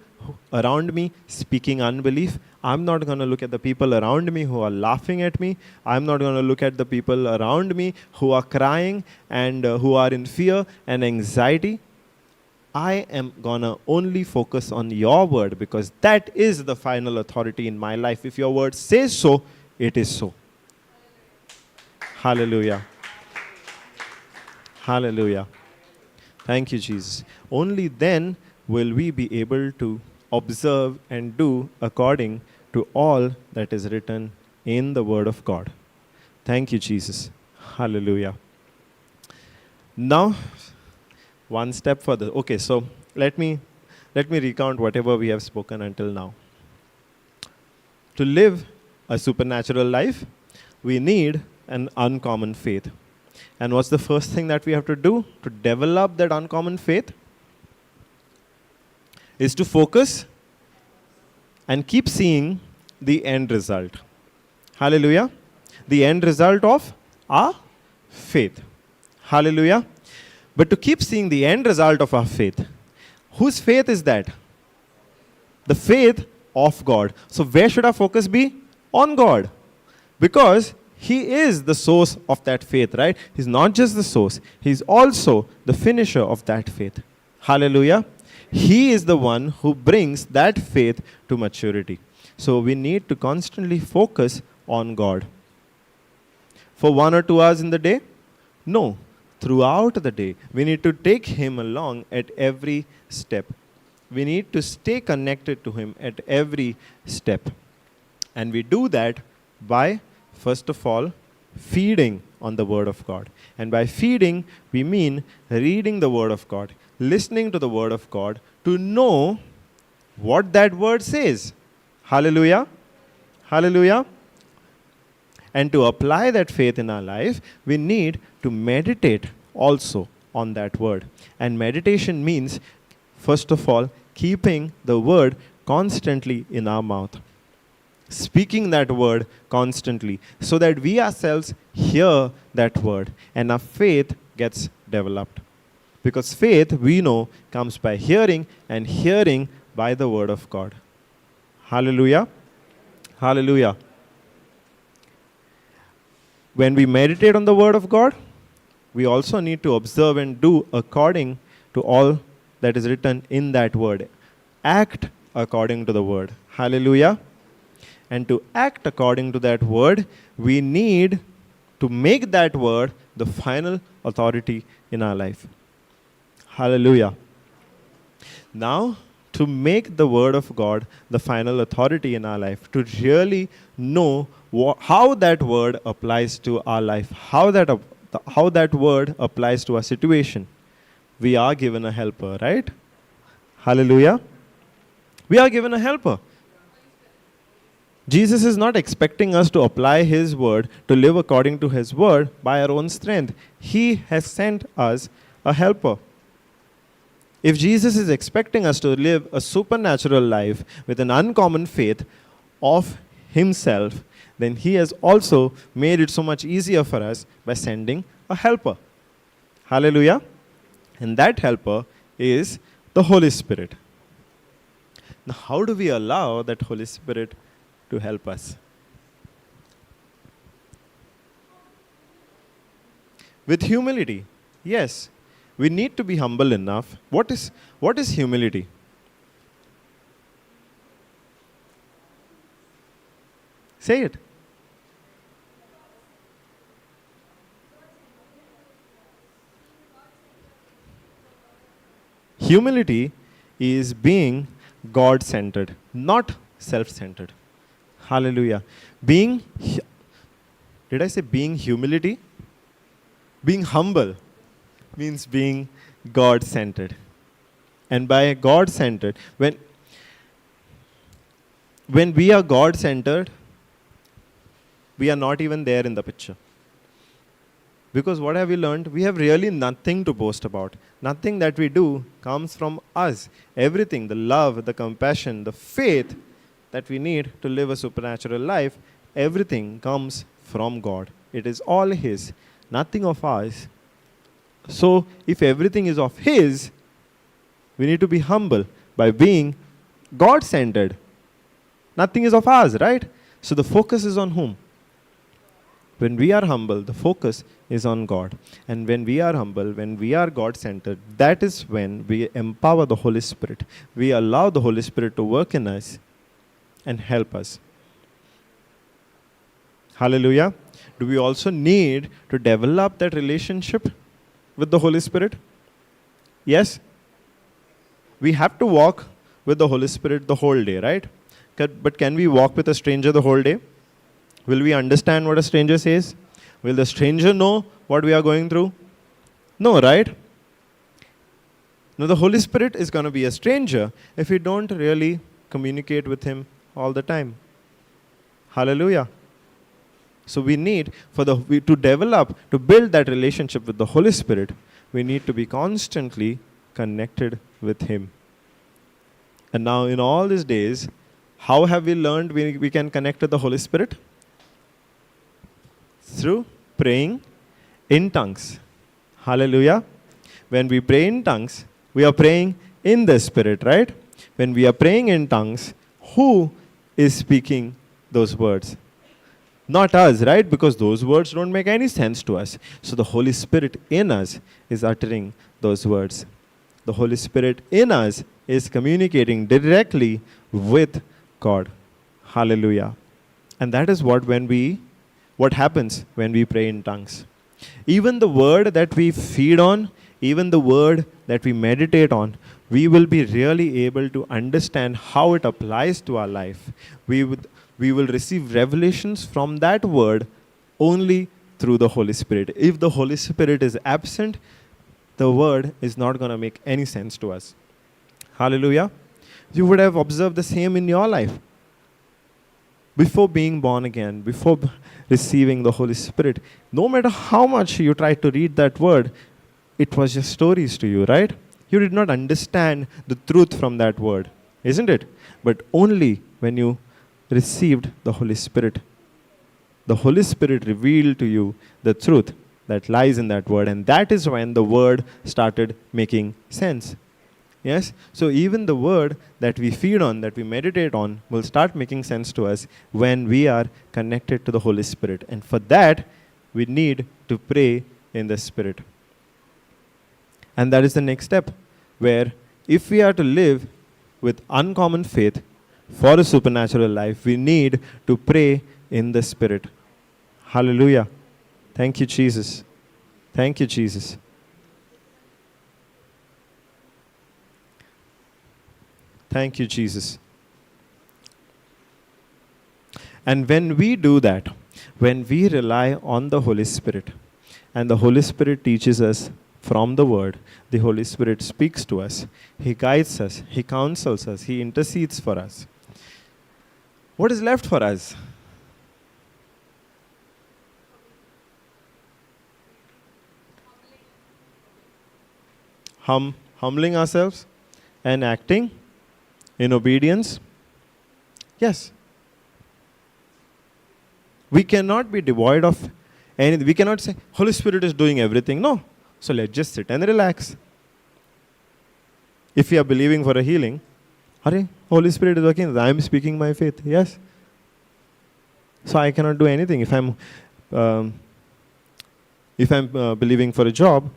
around me speaking unbelief. I'm not going to look at the people around me who are laughing at me. I'm not going to look at the people around me who are crying and who are in fear and anxiety. I am going to only focus on your word because that is the final authority in my life. If your word says so, it is so. Hallelujah. Hallelujah. Thank you, Jesus. Only then will we be able to observe and do according to all that is written in the Word of God. Thank you, Jesus. Hallelujah. Now, one step further. Okay, so let me recount whatever we have spoken until now. To live a supernatural life, we need an uncommon faith. And what's the first thing that we have to do to develop that uncommon faith? Is to focus and keep seeing the end result. Hallelujah. The end result of our faith. Hallelujah. But to keep seeing the end result of our faith, whose faith is that? The faith of God. So where should our focus be? On God. Because He is the source of that faith, right? He's not just the source. He's also the finisher of that faith. Hallelujah. He is the one who brings that faith to maturity. So we need to constantly focus on God. For 1 or 2 hours in the day? No. Throughout the day, we need to take Him along at every step. We need to stay connected to Him at every step. And we do that by, first of all, feeding on the Word of God. And by feeding, we mean reading the Word of God, listening to the Word of God, to know what that Word says. Hallelujah. Hallelujah. And to apply that faith in our life, we need to meditate also on that Word. And meditation means, first of all, keeping the Word constantly in our mouth. Speaking that Word constantly, so that we ourselves hear that Word and our faith gets developed. Because faith, we know, comes by hearing, and hearing by the Word of God. Hallelujah. Hallelujah. When we meditate on the Word of God, we also need to observe and do according to all that is written in that Word. Act according to the Word. Hallelujah. And to act according to that Word, we need to make that Word the final authority in our life. Hallelujah. Now, to make the Word of God the final authority in our life, to really know how that Word applies to our life, how that Word applies to our situation, we are given a helper, right? Hallelujah. We are given a helper. Jesus is not expecting us to apply His Word, to live according to His Word by our own strength. He has sent us a helper. If Jesus is expecting us to live a supernatural life with an uncommon faith of Himself, then He has also made it so much easier for us by sending a helper. Hallelujah. And that helper is the Holy Spirit. Now, how do we allow that Holy Spirit to help us? With humility. Yes. We need to be humble enough. What is humility? Say it. Humility is being God-centered, not self-centered. Hallelujah. Did I say being humility? Being humble means being God-centered. And by God-centered, when we are God-centered, we are not even there in the picture. Because what have we learned? We have really nothing to boast about. Nothing that we do comes from us. Everything, the love, the compassion, the faith that we need to live a supernatural life, everything comes from God. It is all His, nothing of ours. So, if everything is of His, we need to be humble by being God-centered. Nothing is of ours, right? So the focus is on whom? When we are humble, the focus is on God. And when we are humble, when we are God-centered, that is when we empower the Holy Spirit. We allow the Holy Spirit to work in us and help us. Hallelujah. Do we also need to develop that relationship with the Holy Spirit? Yes. We have to walk with the Holy Spirit the whole day, right? But can we walk with a stranger the whole day? Will we understand what a stranger says? Will the stranger know what we are going through? No, right? No, the Holy Spirit is going to be a stranger if we don't really communicate with Him all the time. Hallelujah. So we need, to develop, to build that relationship with the Holy Spirit, we need to be constantly connected with Him. And now in all these days, how have we learned we can connect with the Holy Spirit? Through praying in tongues. Hallelujah. When we pray in tongues, we are praying in the Spirit, right? When we are praying in tongues, who is speaking those words? Not us, right? Because those words don't make any sense to us. So the Holy Spirit in us is uttering those words. The Holy Spirit in us is communicating directly with God. Hallelujah. And that is what happens when we pray in tongues. Even the word that we feed on, even the word that we meditate on, we will be really able to understand how it applies to our life. We will receive revelations from that word only through the Holy Spirit. If the Holy Spirit is absent, the word is not going to make any sense to us. Hallelujah. You would have observed the same in your life. Before being born again, before receiving the Holy Spirit, no matter how much you tried to read that word, it was just stories to you, right? You did not understand the truth from that word, isn't it? But only when you received the Holy Spirit revealed to you the truth that lies in that word, and that is when the word started making sense. Yes? So even the word that we feed on, that we meditate on, will start making sense to us when we are connected to the Holy Spirit. And for that, we need to pray in the Spirit. And that is the next step, where if we are to live with uncommon faith for a supernatural life, we need to pray in the Spirit. Hallelujah. Thank you, Jesus. Thank you, Jesus. Thank you, Jesus. And when we do that, when we rely on the Holy Spirit, and the Holy Spirit teaches us from the Word, the Holy Spirit speaks to us, He guides us, He counsels us, He intercedes for us. What is left for us? Humbling ourselves and acting in obedience? Yes. We cannot be devoid of anything. We cannot say, Holy Spirit is doing everything. No. So let's just sit and relax. If we are believing for a healing, Holy Spirit is working, I am speaking my faith. Yes. So I cannot do anything. If I'm believing for a job,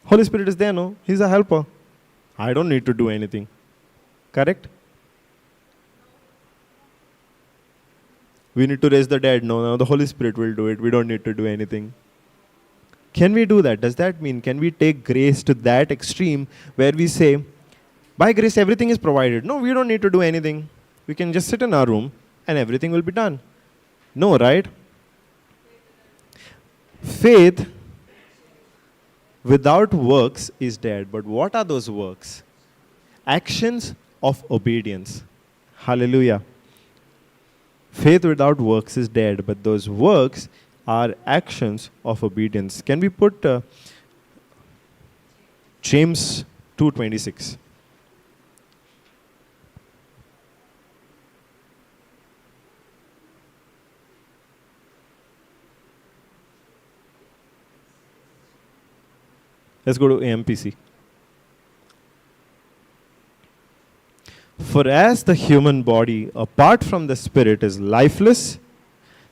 Holy Spirit is there, no? He's a helper. I don't need to do anything. Correct? We need to raise the dead. No, the Holy Spirit will do it. We don't need to do anything. Can we do that? Does that mean, can we take grace to that extreme where we say, by grace everything is provided? No, we don't need to do anything. We can just sit in our room and everything will be done. No, right? Faith without works is dead. But what are those works? Actions of obedience. Hallelujah. Faith without works is dead, but those works are actions of obedience. Can we put James 2:26? Let's go to AMPC. For as the human body apart from the spirit is lifeless,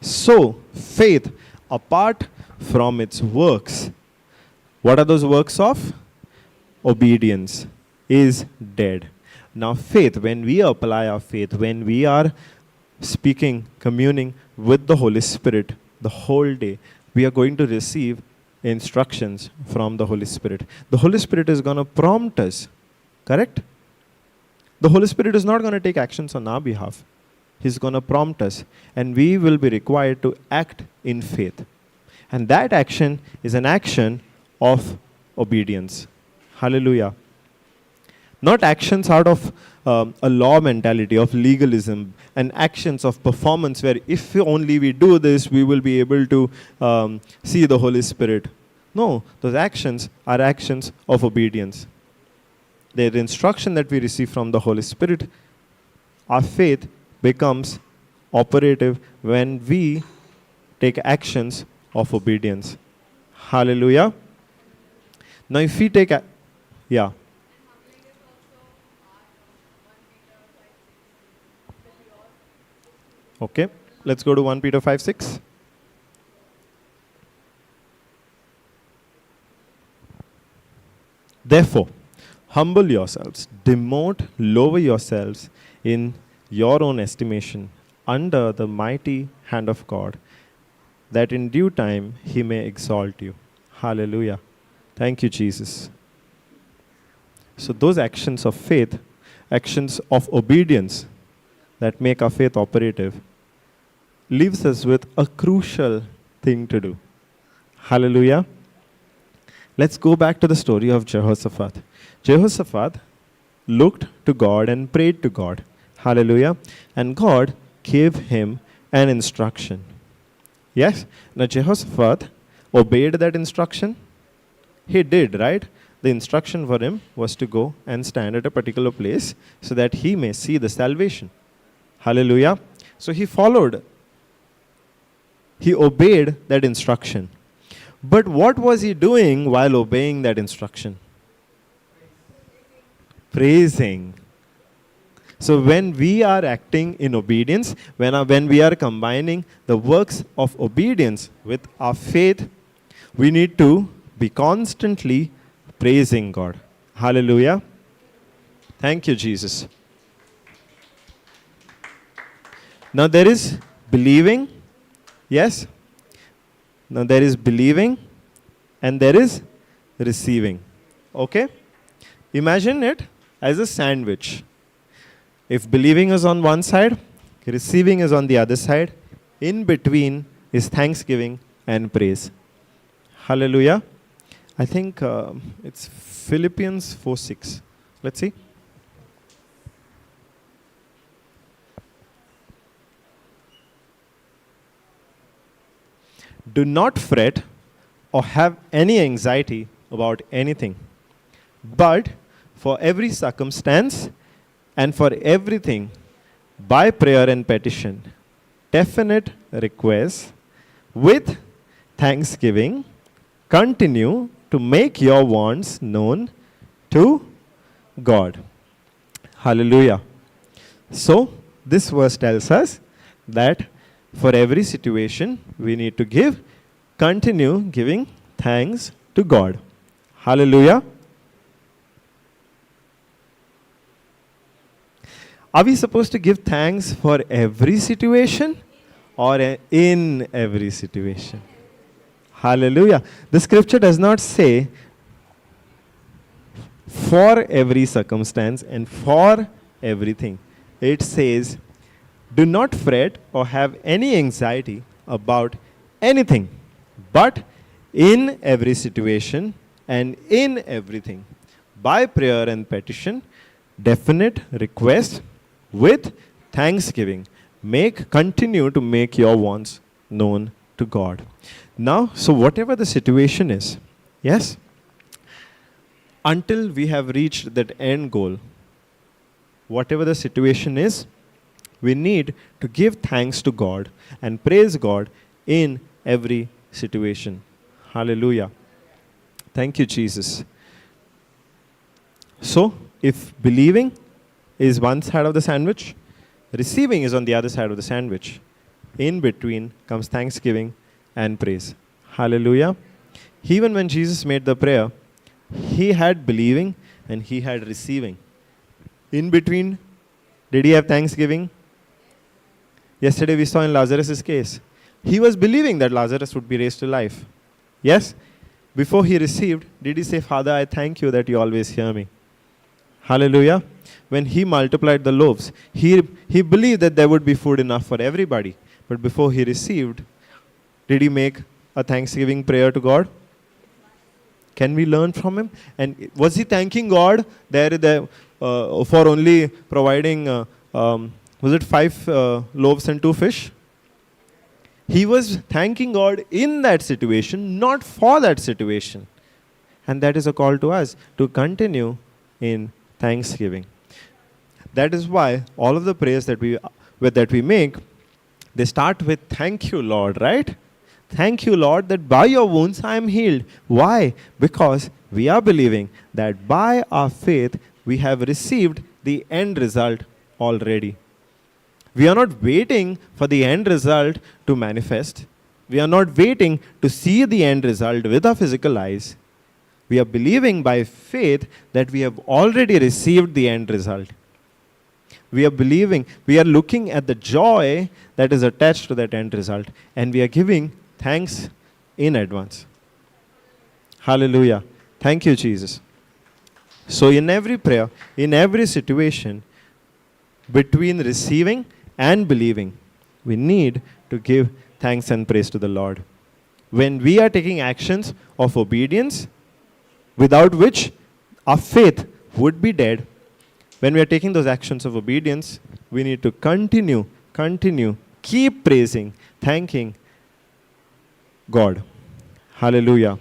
so faith apart from its works, what are those works of? Obedience, is dead. Now faith, when we apply our faith, when we are speaking, communing with the Holy Spirit the whole day, we are going to receive instructions from the Holy Spirit. The Holy Spirit is going to prompt us, correct? The Holy Spirit is not going to take actions on our behalf. He's going to prompt us, and we will be required to act in faith. And that action is an action of obedience. Hallelujah. Not actions out of a law mentality, of legalism, and actions of performance where if only we do this, we will be able to see the Holy Spirit. No, those actions are actions of obedience. They're the instruction that we receive from the Holy Spirit. Our faith becomes operative when we take actions of obedience. Hallelujah. Now if we take, yeah. Okay, let's go to 1 Peter 5:6. Therefore, humble yourselves, demote, lower yourselves in your own estimation under the mighty hand of God, that in due time he may exalt you. Hallelujah. Thank you, Jesus. So those actions of faith, actions of obedience that make our faith operative, leaves us with a crucial thing to do. Hallelujah. Let's go back to the story of Jehoshaphat. Jehoshaphat looked to God and prayed to God. Hallelujah. And God gave him an instruction. Yes? Now Jehoshaphat obeyed that instruction. He did, right? The instruction for him was to go and stand at a particular place so that he may see the salvation. Hallelujah. So he followed. He obeyed that instruction. But what was he doing while obeying that instruction? Praising. So when we are acting in obedience, when we are combining the works of obedience with our faith, we need to be constantly praising God. Hallelujah. Thank you, Jesus. Now there is believing. Yes? Now there is believing and there is receiving. Okay? Imagine it as a sandwich. If believing is on one side, receiving is on the other side, in between is thanksgiving and praise. Hallelujah. I think it's Philippians 4:6. Let's see. Do not fret or have any anxiety about anything, but for every circumstance and for everything, by prayer and petition, definite requests, with thanksgiving, continue to make your wants known to God. Hallelujah. So, this verse tells us that for every situation, we need to continue giving thanks to God. Hallelujah. Are we supposed to give thanks for every situation or in every situation? Hallelujah. The scripture does not say for every circumstance and for everything. It says, do not fret or have any anxiety about anything, but in every situation and in everything, by prayer and petition, definite request, with thanksgiving, continue to make your wants known to God. Now, so whatever the situation is, yes, until we have reached that end goal, whatever the situation is, we need to give thanks to God and praise God in every situation. Hallelujah. Thank you, Jesus. So, if believing is one side of the sandwich, receiving is on the other side of the sandwich. In between comes thanksgiving and praise. Hallelujah. Even when Jesus made the prayer, he had believing and he had receiving. In between, did he have thanksgiving? Yesterday we saw in Lazarus' case. He was believing that Lazarus would be raised to life. Yes? Before he received, did he say, Father, I thank you that you always hear me? Hallelujah. When he multiplied the loaves, he believed that there would be food enough for everybody. But before he received, did he make a thanksgiving prayer to God? Can we learn from him? And was he thanking God for only providing, was it 5 loaves and 2 fish? He was thanking God in that situation, not for that situation. And that is a call to us to continue in thanksgiving. That is why all of the prayers that we make, they start with thank you, Lord, right? Thank you, Lord, that by your wounds I am healed. Why? Because we are believing that by our faith we have received the end result already. We are not waiting for the end result to manifest. We are not waiting to see the end result with our physical eyes. We are believing by faith that we have already received the end result. We are believing, we are looking at the joy that is attached to that end result, and we are giving thanks in advance. Hallelujah. Thank you, Jesus. So in every prayer, in every situation, between receiving and believing, we need to give thanks and praise to the Lord. When we are taking actions of obedience, without which our faith would be dead, when we are taking those actions of obedience, we need to continue, keep praising, thanking God. Hallelujah.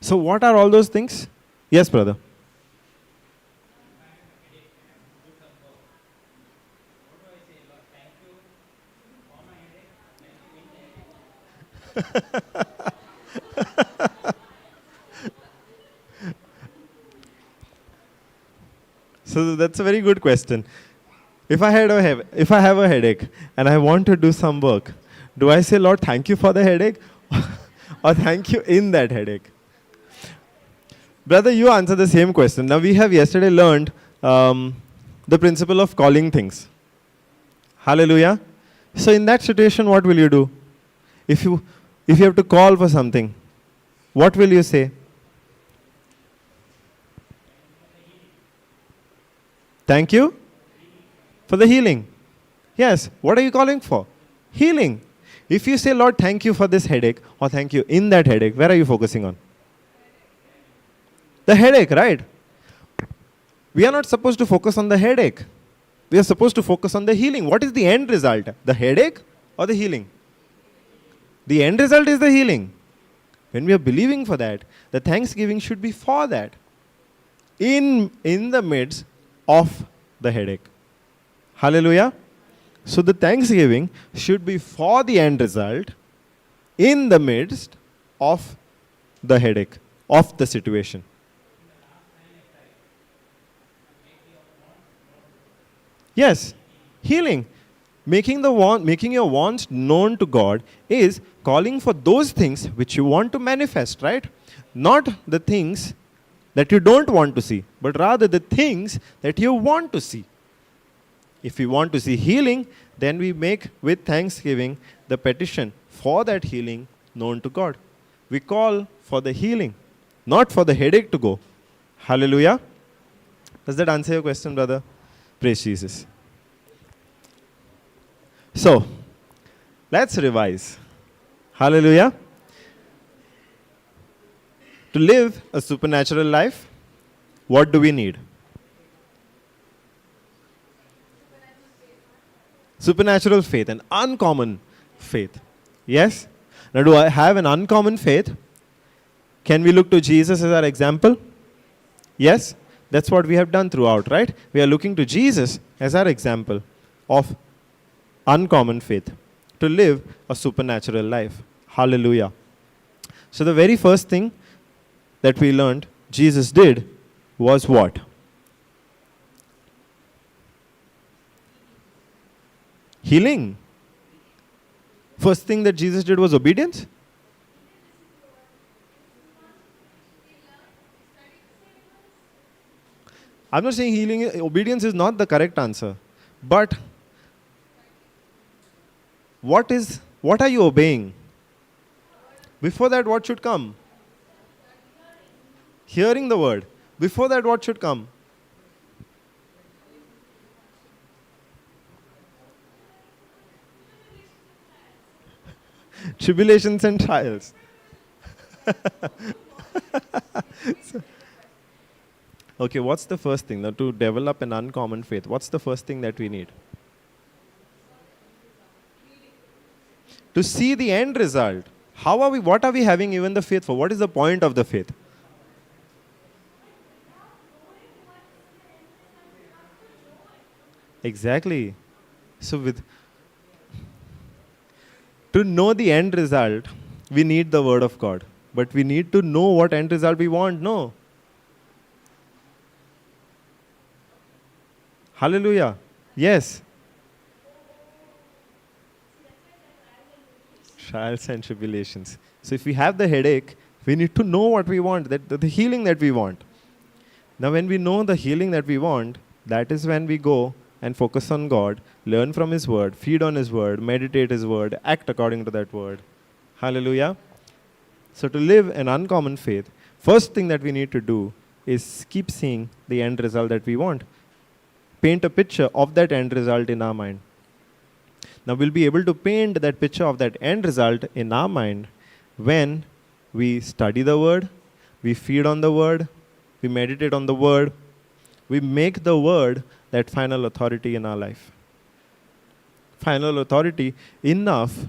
So what are all those things? Yes, brother. So that's a very good question. If I have a headache and I want to do some work, do I say, Lord, thank you for the headache, or thank you in that headache? Brother, you answer the same question. Now we have yesterday learned the principle of calling things. Hallelujah. So in that situation, what will you do? If you have to call for something, what will you say? Thank you for the healing. Yes. What are you calling for? Healing. If you say, Lord, thank you for this headache, or thank you in that headache, where are you focusing on? The headache, right? We are not supposed to focus on the headache. We are supposed to focus on the healing. What is the end result? The headache or the healing? The end result is the healing. When we are believing for that, the thanksgiving should be for that. In the midst of the headache. Hallelujah. So the thanksgiving should be for the end result in the midst of the headache, of the situation. Yes, healing. Making your wants known to God is calling for those things which you want to manifest, right? Not the things that you don't want to see, but rather the things that you want to see. If we want to see healing, then we make with thanksgiving the petition for that healing known to God. We call for the healing, not for the headache to go. Hallelujah. Does that answer your question, brother? Praise Jesus. So, let's revise. Hallelujah. To live a supernatural life, what do we need? Supernatural faith, an uncommon faith. Yes? Now, do I have an uncommon faith? Can we look to Jesus as our example? Yes? That's what we have done throughout, right? We are looking to Jesus as our example of uncommon faith to live a supernatural life. Hallelujah. So the very first thing that we learned Jesus did was what? Healing. First thing that Jesus did was obedience. I'm not saying healing, obedience is not the correct answer. But what are you obeying? Before that, what should come? Hearing the word. Before that, what should come? Tribulations and trials. Okay, what's the first thing? Now, to develop an uncommon faith, what's the first thing that we need? To see the end result. What are we having even the faith for? What is the point of the faith? Exactly. So to know the end result, we need the word of God. But we need to know what end result we want. No. Hallelujah. Yes. Trials and tribulations. So if we have the headache, we need to know what we want, the healing that we want. Now when we know the healing that we want, that is when we go and focus on God, learn from His word, feed on His word, meditate His word, act according to that word. Hallelujah. So to live an uncommon faith, first thing that we need to do is keep seeing the end result that we want. Paint a picture of that end result in our mind. Now we'll be able to paint that picture of that end result in our mind when we study the word, we feed on the word, we meditate on the word, we make the word that final authority in our life. Final authority enough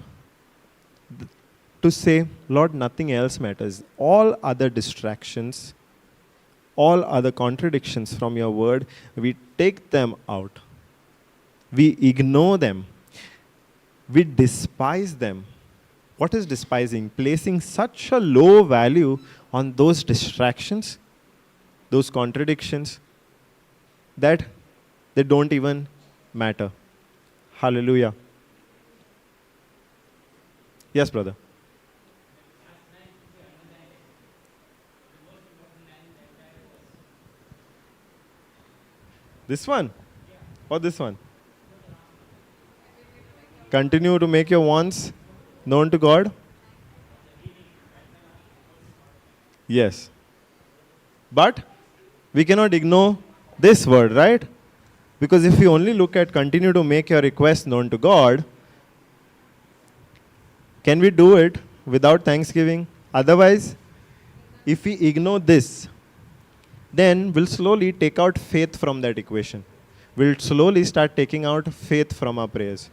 to say, Lord, nothing else matters. All other distractions, all other contradictions from your word, we take them out. We ignore them. We despise them. What is despising? Placing such a low value on those distractions, those contradictions, that they don't even matter. Hallelujah. Yes, brother. This one? Or this one? Continue to make your wants known to God? Yes. But we cannot ignore this word, right? Because if we only look at continue to make your requests known to God, can we do it without thanksgiving? Otherwise, if we ignore this, then we'll slowly take out faith from that equation. We'll slowly start taking out faith from our prayers.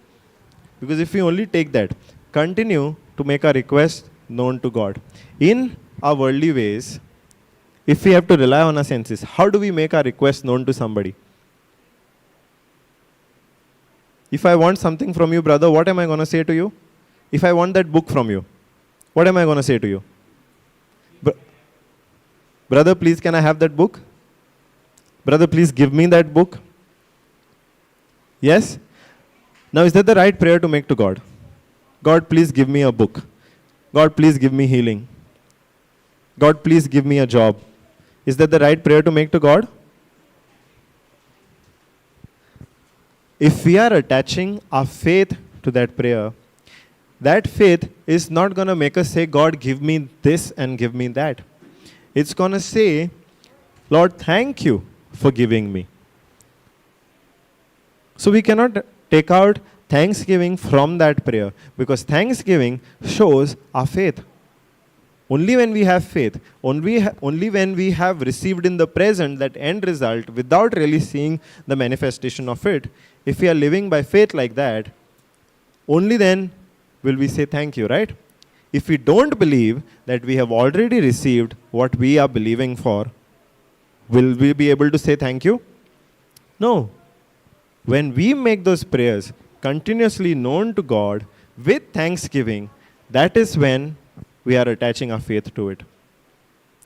Because if we only take that, continue to make our request known to God. In our worldly ways, if we have to rely on our senses, how do we make our request known to somebody? If I want something from you, brother, what am I going to say to you? If I want that book from you, what am I going to say to you? Brother, please, can I have that book? Brother, please give me that book. Yes? Now, is that the right prayer to make to God? God, please give me a book. God, please give me healing. God, please give me a job. Is that the right prayer to make to God? If we are attaching our faith to that prayer, that faith is not going to make us say, God, give me this and give me that. It's going to say, Lord, thank you for giving me. So we cannot take out thanksgiving from that prayer, because thanksgiving shows our faith. Only when we have faith, only when we have received in the present that end result without really seeing the manifestation of it, if we are living by faith like that, only then will we say thank you, right? If we don't believe that we have already received what we are believing for, will we be able to say thank you? No. When we make those prayers continuously known to God with thanksgiving, that is when we are attaching our faith to it.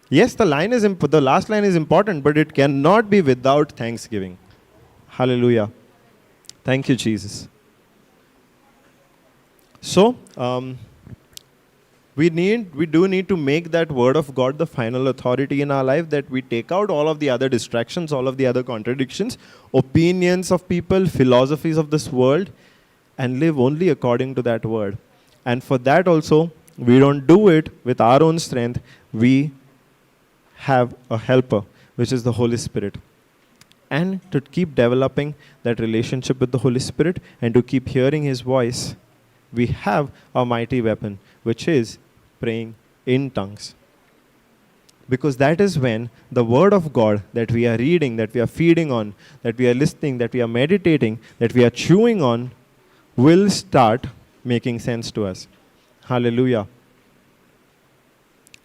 Yes, the last line is important, but it cannot be without thanksgiving. Hallelujah. Thank you, Jesus. So, we do need to make that word of God the final authority in our life, that we take out all of the other distractions, all of the other contradictions, opinions of people, philosophies of this world, and live only according to that word. And for that also, we don't do it with our own strength. We have a helper, which is the Holy Spirit. And to keep developing that relationship with the Holy Spirit and to keep hearing His voice, we have a mighty weapon, which is praying in tongues. Because that is when the Word of God that we are reading, that we are feeding on, that we are listening, that we are meditating, that we are chewing on, will start making sense to us. Hallelujah.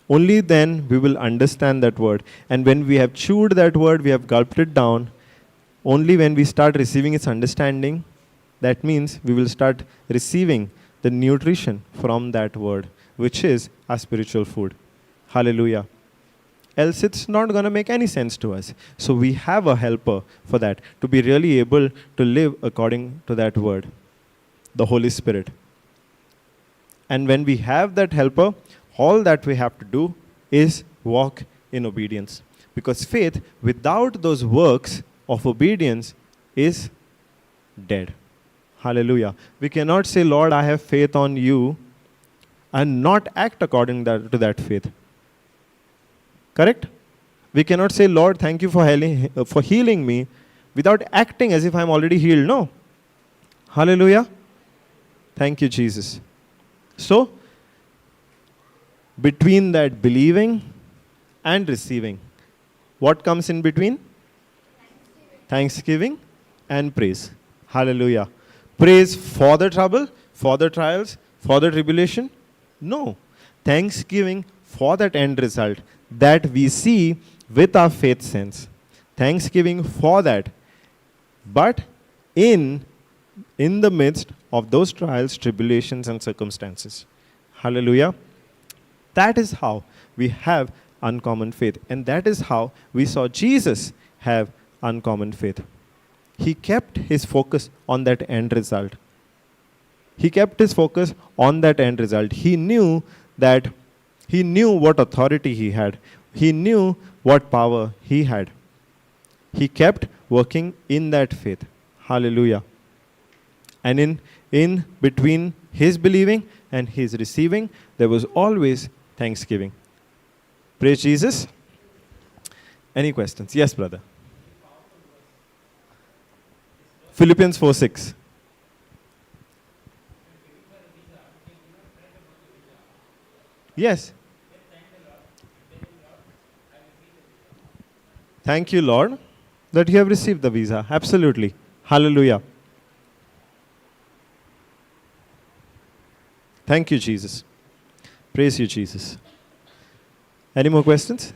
Only then we will understand that word. And when we have chewed that word, we have gulped it down, only when we start receiving its understanding, that means we will start receiving the nutrition from that word, which is our spiritual food. Hallelujah. Else it's not going to make any sense to us. So we have a helper for that, to be really able to live according to that word, the Holy Spirit. And when we have that helper, all that we have to do is walk in obedience. Because faith without those works of obedience is dead. Hallelujah. We cannot say, Lord, I have faith on you, and not act according to that faith. Correct? We cannot say, Lord, thank you for healing me, without acting as if I'm already healed. No. Hallelujah. Thank you, Jesus. So, between that believing and receiving, what comes in between? Thanksgiving and praise. Hallelujah. Praise for the trouble, for the trials, for the tribulation? No. Thanksgiving for that end result that we see with our faith sense. Thanksgiving for that. But in the midst of those trials, tribulations, and circumstances. Hallelujah. That is how we have uncommon faith. And that is how we saw Jesus have uncommon faith. He kept his focus on that end result. He kept his focus on that end result. He knew what authority he had. He knew what power he had. He kept working in that faith. Hallelujah. And in between his believing and his receiving, there was always thanksgiving. Praise Jesus. Any questions? Yes, brother. Philippians 4:6. Yes. Thank you, Lord, that you have received the visa. Absolutely. Hallelujah. Thank you, Jesus. Praise you, Jesus. Any more questions?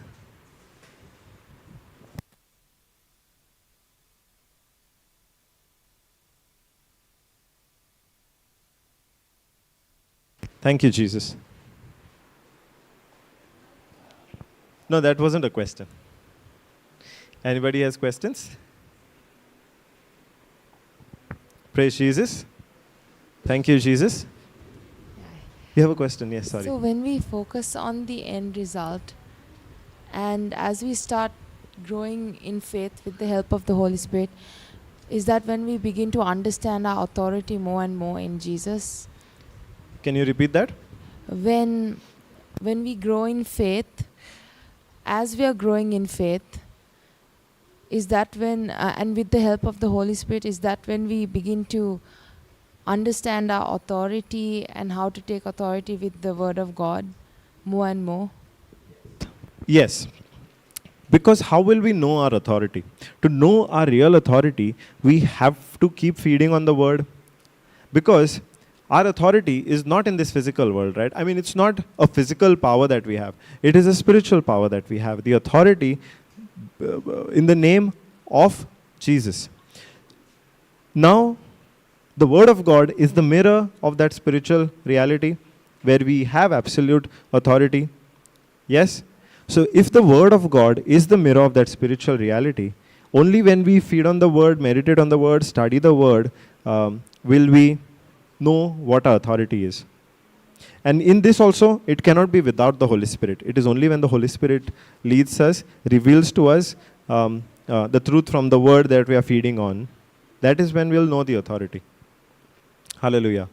Thank you, Jesus. No, that wasn't a question. Anybody has questions? Praise Jesus. Thank you, Jesus. You have a question? Yes, sorry. So when we focus on the end result, and as we start growing in faith with the help of the Holy Spirit, is that when we begin to understand our authority more and more in Jesus? Can you repeat that? When we grow in faith, as we are growing in faith, is that when, and with the help of the Holy Spirit, is that when we begin to understand our authority and how to take authority with the Word of God more and more? Yes. Because how will we know our authority? To know our real authority, we have to keep feeding on the Word. Because our authority is not in this physical world, right? I mean, it's not a physical power that we have. It is a spiritual power that we have. The authority in the name of Jesus. Now, the Word of God is the mirror of that spiritual reality where we have absolute authority. Yes? So if the Word of God is the mirror of that spiritual reality, only when we feed on the Word, meditate on the Word, study the Word, will we know what our authority is. And in this also, it cannot be without the Holy Spirit. It is only when the Holy Spirit leads us, reveals to us the truth from the Word that we are feeding on, that is when we will know the authority. Hallelujah.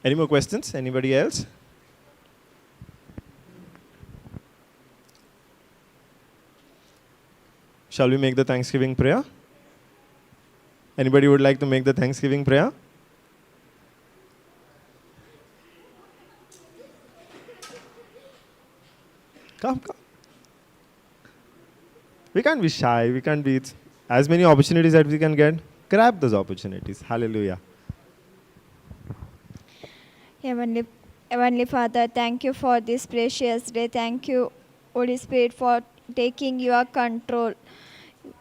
Any more questions? Anybody else? Shall we make the Thanksgiving prayer? Anybody would like to make the Thanksgiving prayer? Come. We can't be shy. We can't be. As many opportunities that we can get, grab those opportunities. Hallelujah. Heavenly Father, thank you for this precious day. Thank you, Holy Spirit, for taking your control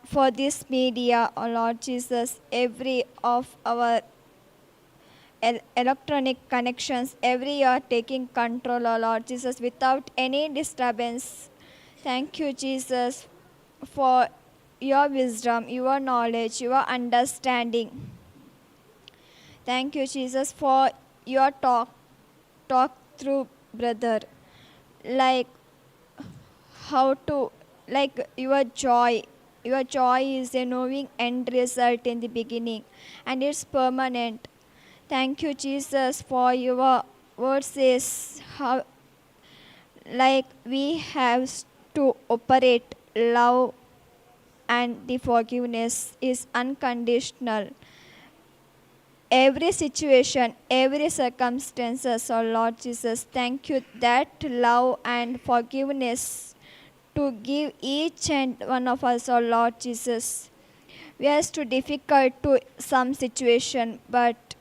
for this media, oh Lord Jesus. Every of our electronic connections, every you are taking control, oh Lord Jesus, without any disturbance. Thank you, Jesus, for your wisdom, your knowledge, your understanding. Thank you, Jesus, for your talk through brother, like how to, like your joy is a knowing end result in the beginning, and it's permanent. Thank you, Jesus, for your word says how, like we have to operate love, and the forgiveness is unconditional. Every situation, every circumstances, oh Lord Jesus, thank you that love and forgiveness to give each and one of us, oh Lord Jesus. We are too difficult to some situation, but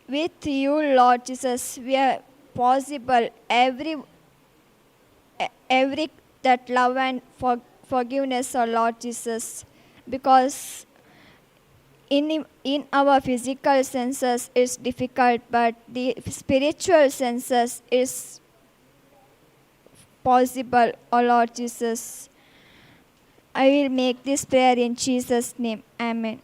with you, Lord Jesus, we are possible every that love and forgiveness, oh Lord Jesus, because in our physical senses it's difficult, but the spiritual senses is possible, oh Lord Jesus. I will make this prayer in Jesus' name. Amen.